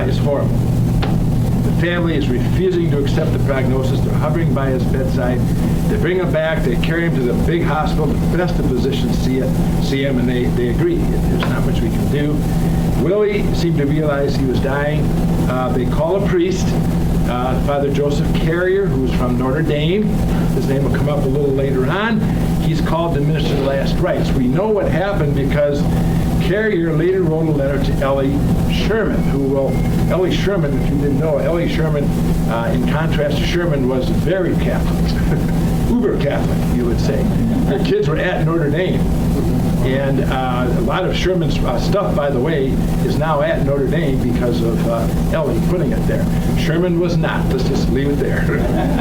E: It's horrible. The family is refusing to accept the prognosis. They're hovering by his bedside. They bring him back. They carry him to the big hospital. The best of physicians see him, and they agree. There's not much we can do. Willie seemed to realize he was dying. They call a priest, Father Joseph Carrier, who was from Notre Dame. His name will come up a little later on. He's called to minister the last rites. We know what happened because Carrier later wrote a letter to Ellie Sherman, Ellie Sherman, if you didn't know, Ellie Sherman, in contrast to Sherman, was very Catholic, uber Catholic, you would say. Her kids were at Notre Dame. And a lot of Sherman's stuff, by the way, is now at Notre Dame because of Ellie putting it there. Sherman was not. Let's just leave it there.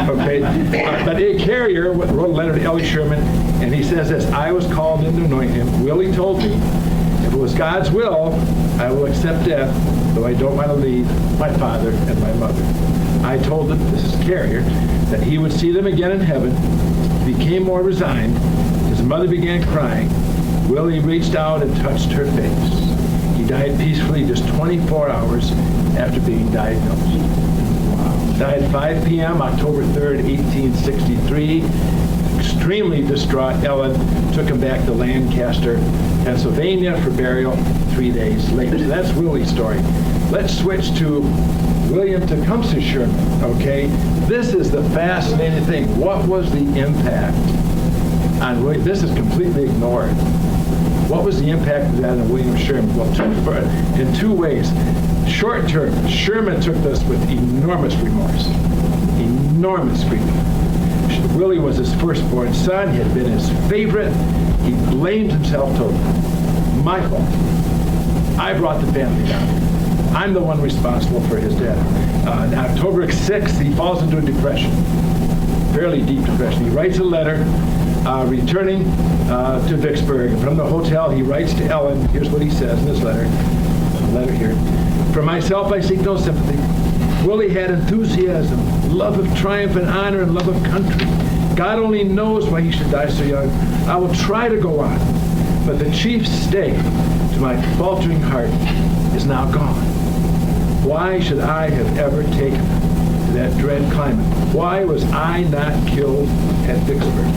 E: Okay? But A. Carrier wrote a letter to Ellie Sherman, and he says this, I was called in to anoint him. Willie told me, if it was God's will, I will accept death, though I don't want to leave my father and my mother. I told him, this is Carrier, that he would see them again in heaven. He became more resigned. His mother began crying. Willie reached out and touched her face. He died peacefully just 24 hours after being diagnosed. Wow. Died at 5 p.m., October 3rd, 1863. Extremely distraught, Ellen took him back to Lancaster, Pennsylvania for burial 3 days later. So that's Willie's story. let's switch to William Tecumseh Sherman, okay? This is the fascinating thing. What was the impact on William? This is completely ignored. What was the impact of that on William Sherman? Well, in two ways. Short term, Sherman took this with enormous remorse, enormous grief. Willie was his firstborn son. He had been his favorite. He blamed himself totally. My fault. I brought the family down. I'm the one responsible for his death. On October 6th, he falls into a depression, fairly deep depression. He writes a letter returning to Vicksburg. And from the hotel, he writes to Ellen. Here's what he says in this letter. The letter here. For myself, I seek no sympathy. Willie had enthusiasm, love of triumph and honor, and love of country. God only knows why he should die so young. I will try to go on, but the chief stay to my faltering heart is now gone. Why should I have ever taken to that dread climate? Why was I not killed at Vicksburg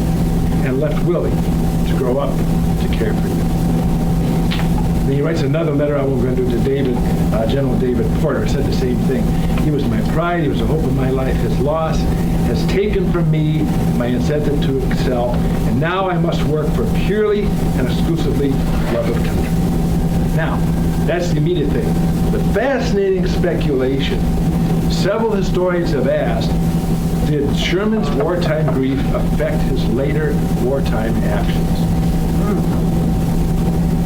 E: and left Willie to grow up to care for you? Then he writes another letter I won't go into to David, General David Porter. Said the same thing. He was my pride. He was the hope of my life. His loss has taken from me my incentive to excel, and now I must work for purely and exclusively love of country. Now, that's the immediate thing. The fascinating speculation. Several historians have asked, did Sherman's wartime grief affect his later wartime actions?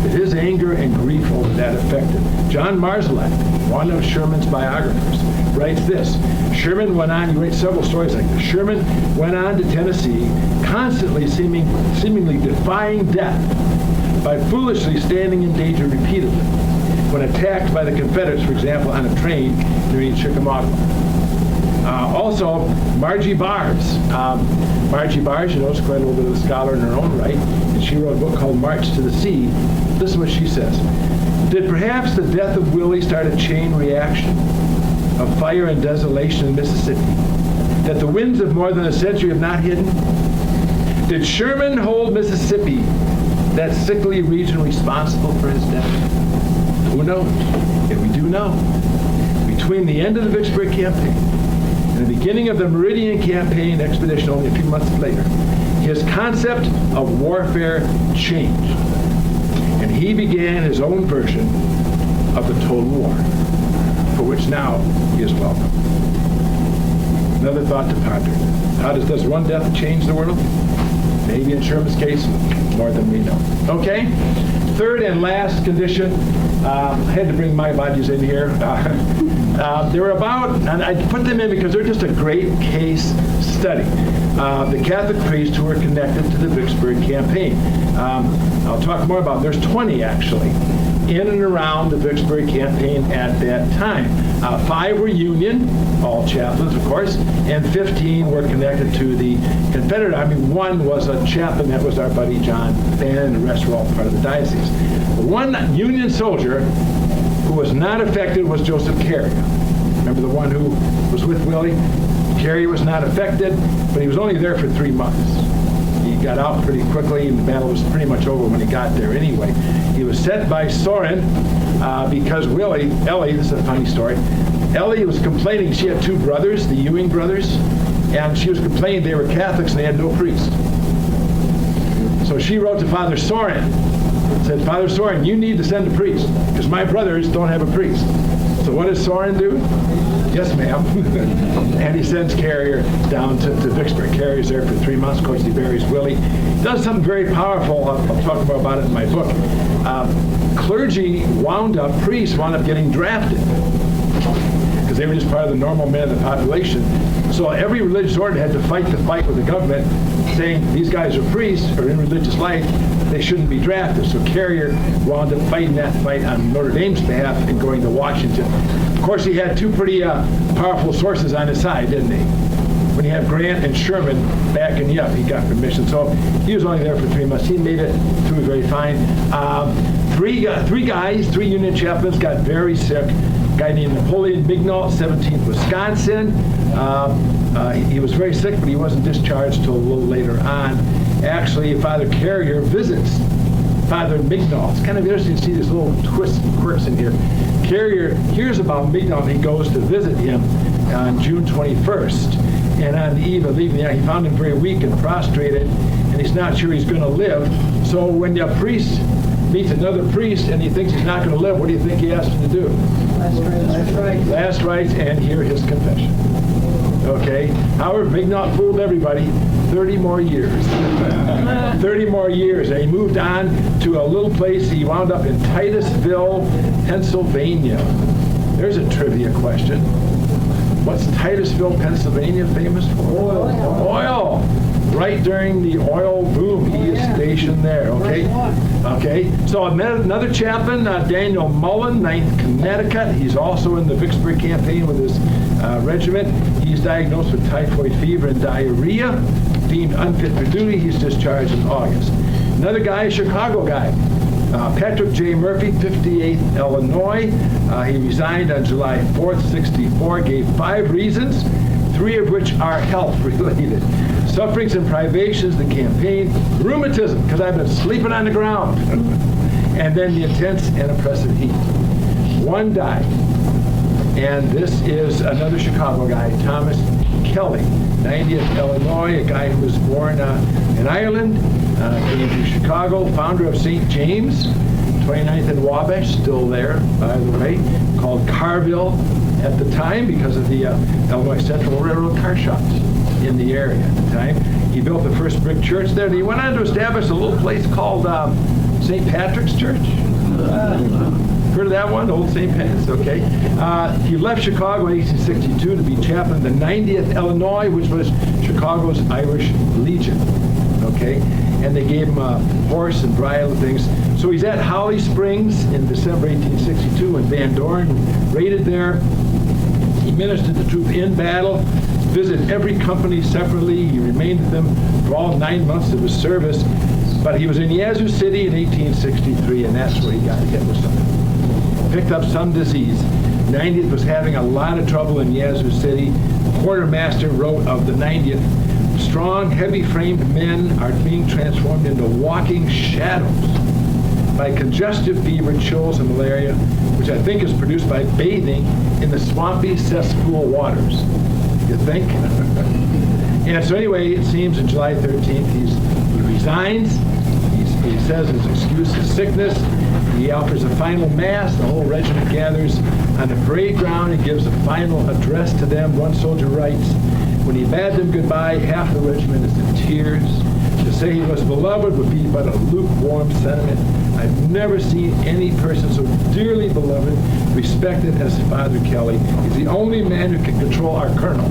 E: Did his anger and grief over that affect him? John Marszalek, one of Sherman's biographers, writes this. Sherman went on, he writes several stories like this. Sherman went on to Tennessee, constantly seemingly defying death by foolishly standing in danger repeatedly when attacked by the Confederates, for example, on a train near Chickamauga. Also, Margie Bars. Margie Bars, you know, is quite a little bit of a scholar in her own right, and she wrote a book called March to the Sea. This is what she says. Did perhaps the death of Willie start a chain reaction of fire and desolation in Mississippi that the winds of more than a century have not hidden? Did Sherman hold Mississippi, that sickly region, responsible for his death? Who knows? Yet we do know. Between the end of the Vicksburg campaign and the beginning of the Meridian campaign expedition only a few months later, his concept of warfare changed. And he began his own version of the total war, for which now he is welcome. Another thought to ponder. How does one death change the world? Maybe in Sherman's case, more than we know. Okay? Third and last condition. I had to bring my buddies in here. There were about, and I put them in because they're just a great case study. The Catholic priests who were connected to the Vicksburg campaign. I'll talk more about, there's 20 actually, in and around the Vicksburg campaign at that time. 5 were Union, all chaplains of course, and 15 were connected to the Confederate Army. 1 was a chaplain, that was our buddy John Fan, and the rest were all part of the diocese. One Union soldier who was not affected was Joseph Carey. Remember the one who was with Willie? Carey was not affected, but he was only there for 3 months. He got out pretty quickly, and the battle was pretty much over when he got there anyway. He was sent by Sorin because Ellie, this is a funny story, Ellie was complaining. She had 2 brothers, the Ewing brothers, and she was complaining they were Catholics and they had no priest. So she wrote to Father Sorin, said, Father Sorin, you need to send a priest, because my brothers don't have a priest. So what does Sorin do? Yes, ma'am. And he sends Carrier down to Vicksburg. Carrier's there for 3 months. Of course, he buries Willie. He does something very powerful. I'll talk more about it in my book. Priests wound up getting drafted because they were just part of the normal men of the population. So every religious order had to fight the fight with the government, saying these guys are priests or in religious life, they shouldn't be drafted. So Carrier wound up fighting that fight on Notre Dame's behalf and going to Washington. Of course, he had 2 pretty powerful sources on his side, didn't he? When he had Grant and Sherman backing you up, he got permission. So he was only there for 3 months. He made it through very fine. 3 Union chaplains got very sick. A guy named Napoleon Mignot, 17th Wisconsin. He was very sick, but he wasn't discharged till a little later on. Actually, Father Carrier visits Father Mignall. It's kind of interesting to see these little twists and quirks in here. Carrier hears about Mignall and he goes to visit him on June 21st. And on the eve of leaving there, he found him very weak and prostrated, and he's not sure he's going to live. So when the priest meets another priest and he thinks he's not going to live, what do you think he asks him to do? Last rites and hear his confession. Okay? However, Mignall fooled everybody. 30 more years. 30 more years. And he moved on to a little place. He wound up in Titusville, Pennsylvania. There's a trivia question. What's Titusville, Pennsylvania famous for? Oil. Right during the oil boom, he is stationed there. Okay. Okay. So I met another chaplain, Daniel Mullen, 9th Connecticut. He's also in the Vicksburg campaign with his regiment. He's diagnosed with typhoid fever and diarrhea, deemed unfit for duty. He's discharged in August. Another guy, a Chicago guy, Patrick J. Murphy, 58th Illinois. He resigned on July 4th, 64, gave 5 reasons, 3 of which are health-related. Sufferings and privations, the campaign, rheumatism, because I've been sleeping on the ground, and then the intense and oppressive heat. 1 died, and this is another Chicago guy, Thomas Kelly, 90th Illinois, a guy who was born in Ireland, came to Chicago, founder of St. James, 29th and Wabash, still there, by the way, called Carville at the time because of the Illinois Central Railroad car shops in the area at the time. He built the first brick church there. And he went on to establish a little place called St. Patrick's Church. Heard of that one? Old St. Pat's, okay. He left Chicago in 1862 to be chaplain of the 90th Illinois, which was Chicago's Irish Legion, okay. And they gave him a horse and bridle and things. So he's at Holly Springs in December 1862 when Van Dorn raided there. He ministered the troop in battle, visited every company separately. He remained with them for all 9 months of his service. But he was in Yazoo City in 1863, and that's where he got hit with something. Picked up some disease. 90th was having a lot of trouble in Yazoo City. The quartermaster wrote of the 90th, strong, heavy-framed men are being transformed into walking shadows by congestive fever, chills, and malaria, which I think is produced by bathing in the swampy cesspool waters. You think? And so anyway, it seems on July 13th, he resigns. He says his excuse is sickness. He offers a final mass. The whole regiment gathers on the parade ground. He gives a final address to them. One soldier writes, when he bade them goodbye, half the regiment is in tears. To say he was beloved would be but a lukewarm sentiment. I've never seen any person so dearly beloved, respected as Father Kelly. He's the only man who can control our colonel,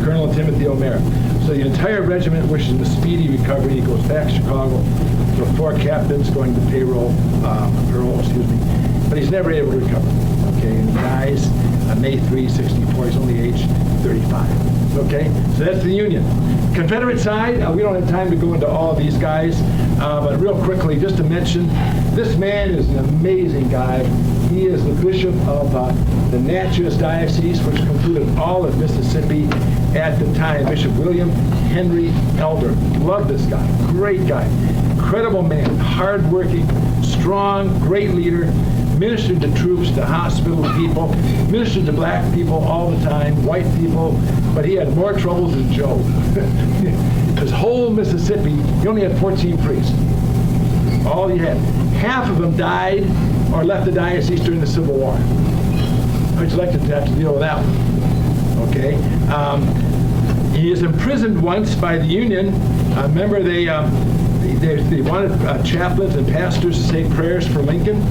E: Colonel Timothy O'Mara. So the entire regiment wishes him a speedy recovery. He goes back to Chicago. So 4 captains going to parole, but he's never able to recover. Okay, and he dies on May 3, 64. He's only aged 35. Okay, so that's the Union. Confederate side, we don't have time to go into all of these guys, but real quickly, just to mention, this man is an amazing guy. He is the bishop of the Natchez Diocese, which included all of Mississippi at the time. Bishop William Henry Elder. Love this guy. Great guy. Incredible man. Hardworking, strong, great leader. Ministered to troops, to hospital people, ministered to black people all the time, white people, but he had more troubles than Job. His whole Mississippi, he only had 14 priests. All he had. Half of them died or left the diocese during the Civil War. How'd you like to have to deal with that one? Okay. He is imprisoned once by the Union. Remember they wanted chaplains and pastors to say prayers for Lincoln.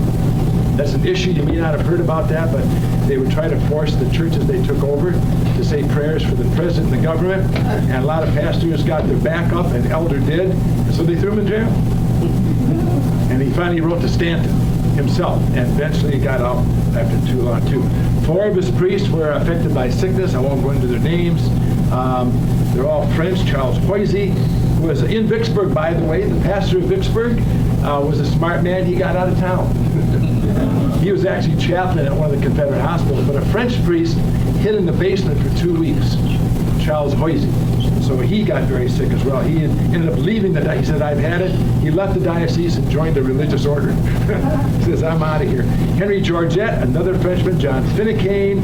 E: That's an issue. You may not have heard about that, but they would try to force the churches they took over to say prayers for the president and the government. And a lot of pastors got their back up, and Elder did. And so they threw him in jail. And he finally wrote to Stanton himself, and eventually he got out after too long, too. 4 of his priests were affected by sickness. I won't go into their names. They're all French. Charles Hoisey, who was in Vicksburg, by the way. The pastor of Vicksburg was a smart man. He got out of town. He was actually chaplain at one of the Confederate hospitals, but a French priest hid in the basement for 2 weeks, Charles Hoisey. So he got very sick as well. He ended up leaving the diocese. He said, I've had it. He left the diocese and joined a religious order. He says, I'm out of here. Henry Georgette, another Frenchman, John Finnecane,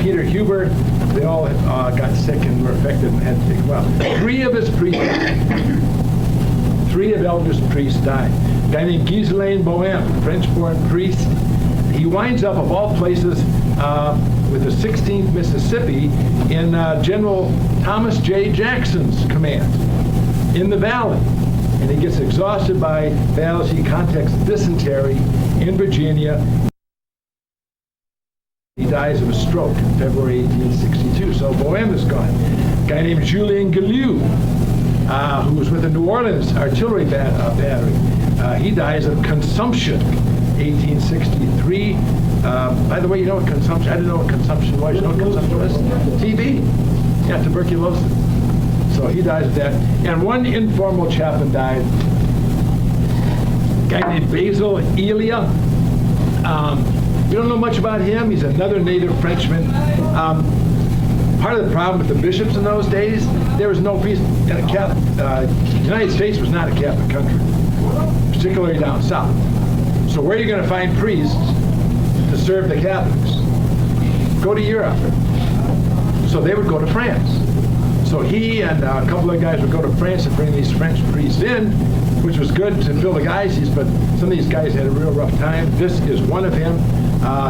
E: Peter Huber, they all got sick and were affected and had to take well. 3 of his priests died. 3 of Elder's priests died. A guy named Ghislain Bohème, French-born priest. He winds up, of all places, with the 16th Mississippi in General Thomas J. Jackson's command in the valley. And he gets exhausted by battles. He contracts dysentery in Virginia. He dies of a stroke in February 1862. So Bohème is gone. A guy named Julien Gillieu, who was with the New Orleans artillery battery. He dies of consumption, 1863. By the way, you know what consumption, I didn't know what consumption was. You know what consumption was? TB. Yeah, tuberculosis. So he dies of that. And one informal chaplain died. A guy named Basil Elia. We don't know much about him. He's another native Frenchman. Part of the problem with the bishops in those days, there was no priest. The United States was not a Catholic country, particularly down south. So where are you going to find priests to serve the Catholics? Go to Europe. So they would go to France. So he and a couple of guys would go to France and bring these French priests in, which was good to fill the diocese, but some of these guys had a real rough time. This is one of him.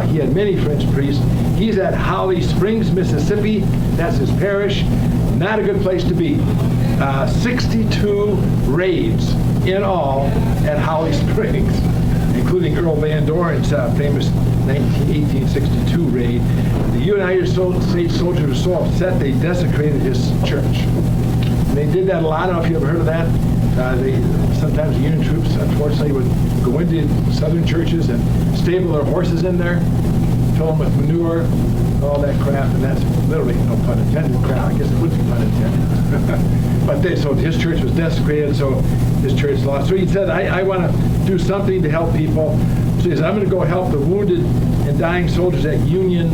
E: He had many French priests. He's at Holly Springs, Mississippi. That's his parish. Not a good place to be. 62 raids in all at Holly Springs, including Earl Van Doren's famous 1862 raid. The United States soldiers were so upset they desecrated his church. And they did that a lot. I don't know if you ever heard of that. Sometimes the Union troops, unfortunately, would go into southern churches and stable their horses in there, fill them with manure, all that crap, and that's literally, no pun intended, crap. I guess it would be pun intended. But so his church was desecrated, so his church lost. So he said, I want to do something to help people. So he said, I'm going to go help the wounded and dying soldiers at Union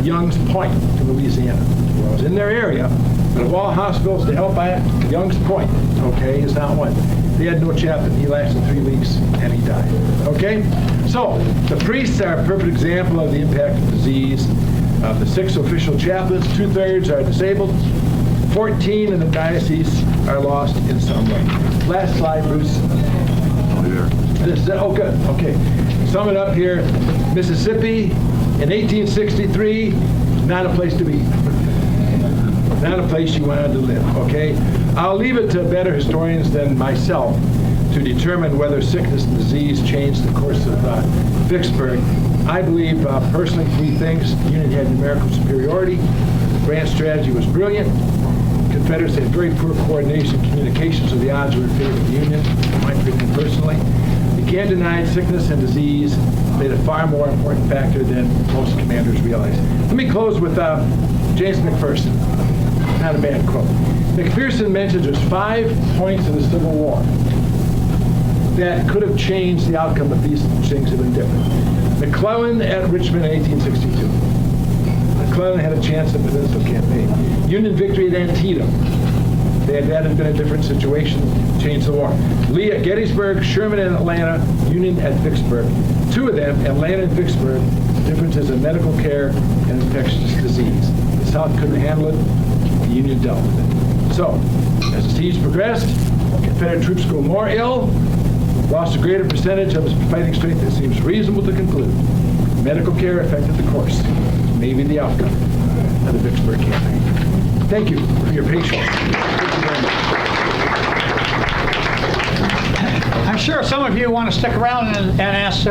E: Young's Point in Louisiana. Well, I was in their area, but of all hospitals to help at Young's Point, okay, is not one. They had no chaplain. He lasted 3 weeks and he died. Okay? So, the priests are a perfect example of the impact of disease. Of the 6 official chaplains, 2/3 are disabled. 14 in the diocese are lost in some way. Last slide, Bruce. Oh, good. Okay. Sum it up here. Mississippi in 1863, not a place to be. Not a place you wanted to live, okay? I'll leave it to better historians than myself to determine whether sickness and disease changed the course of Vicksburg. I believe, personally, 3 things. The Union had numerical superiority. The Grant strategy was brilliant. Confederates had very poor coordination and communication, so the odds were in favor of the Union, in my opinion personally. You can't deny sickness and disease played a far more important factor than most commanders realize. Let me close with James McPherson. Not a bad quote. McPherson mentions there's 5 points in the Civil War that could have changed the outcome if these things had been different. McClellan at Richmond in 1862. McClellan had a chance in the Peninsula Campaign. Union victory at Antietam. That had been a different situation, changed the war. Lee at Gettysburg, Sherman at Atlanta, Union at Vicksburg. 2 of them, Atlanta and Vicksburg, differences in medical care and infectious disease. The South couldn't handle it. The Union dealt with it. So, as the siege progressed, Confederate troops grew more ill, lost a greater percentage of its fighting strength. It seems reasonable to conclude medical care affected the course, maybe the outcome of the Vicksburg campaign. Thank you for your patience. Thank you very much.
A: I'm sure some of you want to stick around and ask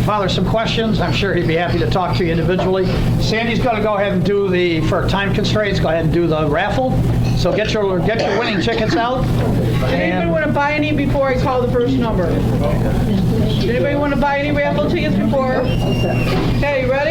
A: Father some questions. I'm sure he'd be happy to talk to you individually. Sandy's going to go ahead and do for time constraints, go ahead and do the raffle. So get your winning tickets out.
F: Did anybody want to buy any before I call the first number? Did anybody want to buy any raffle tickets before? Okay, you ready?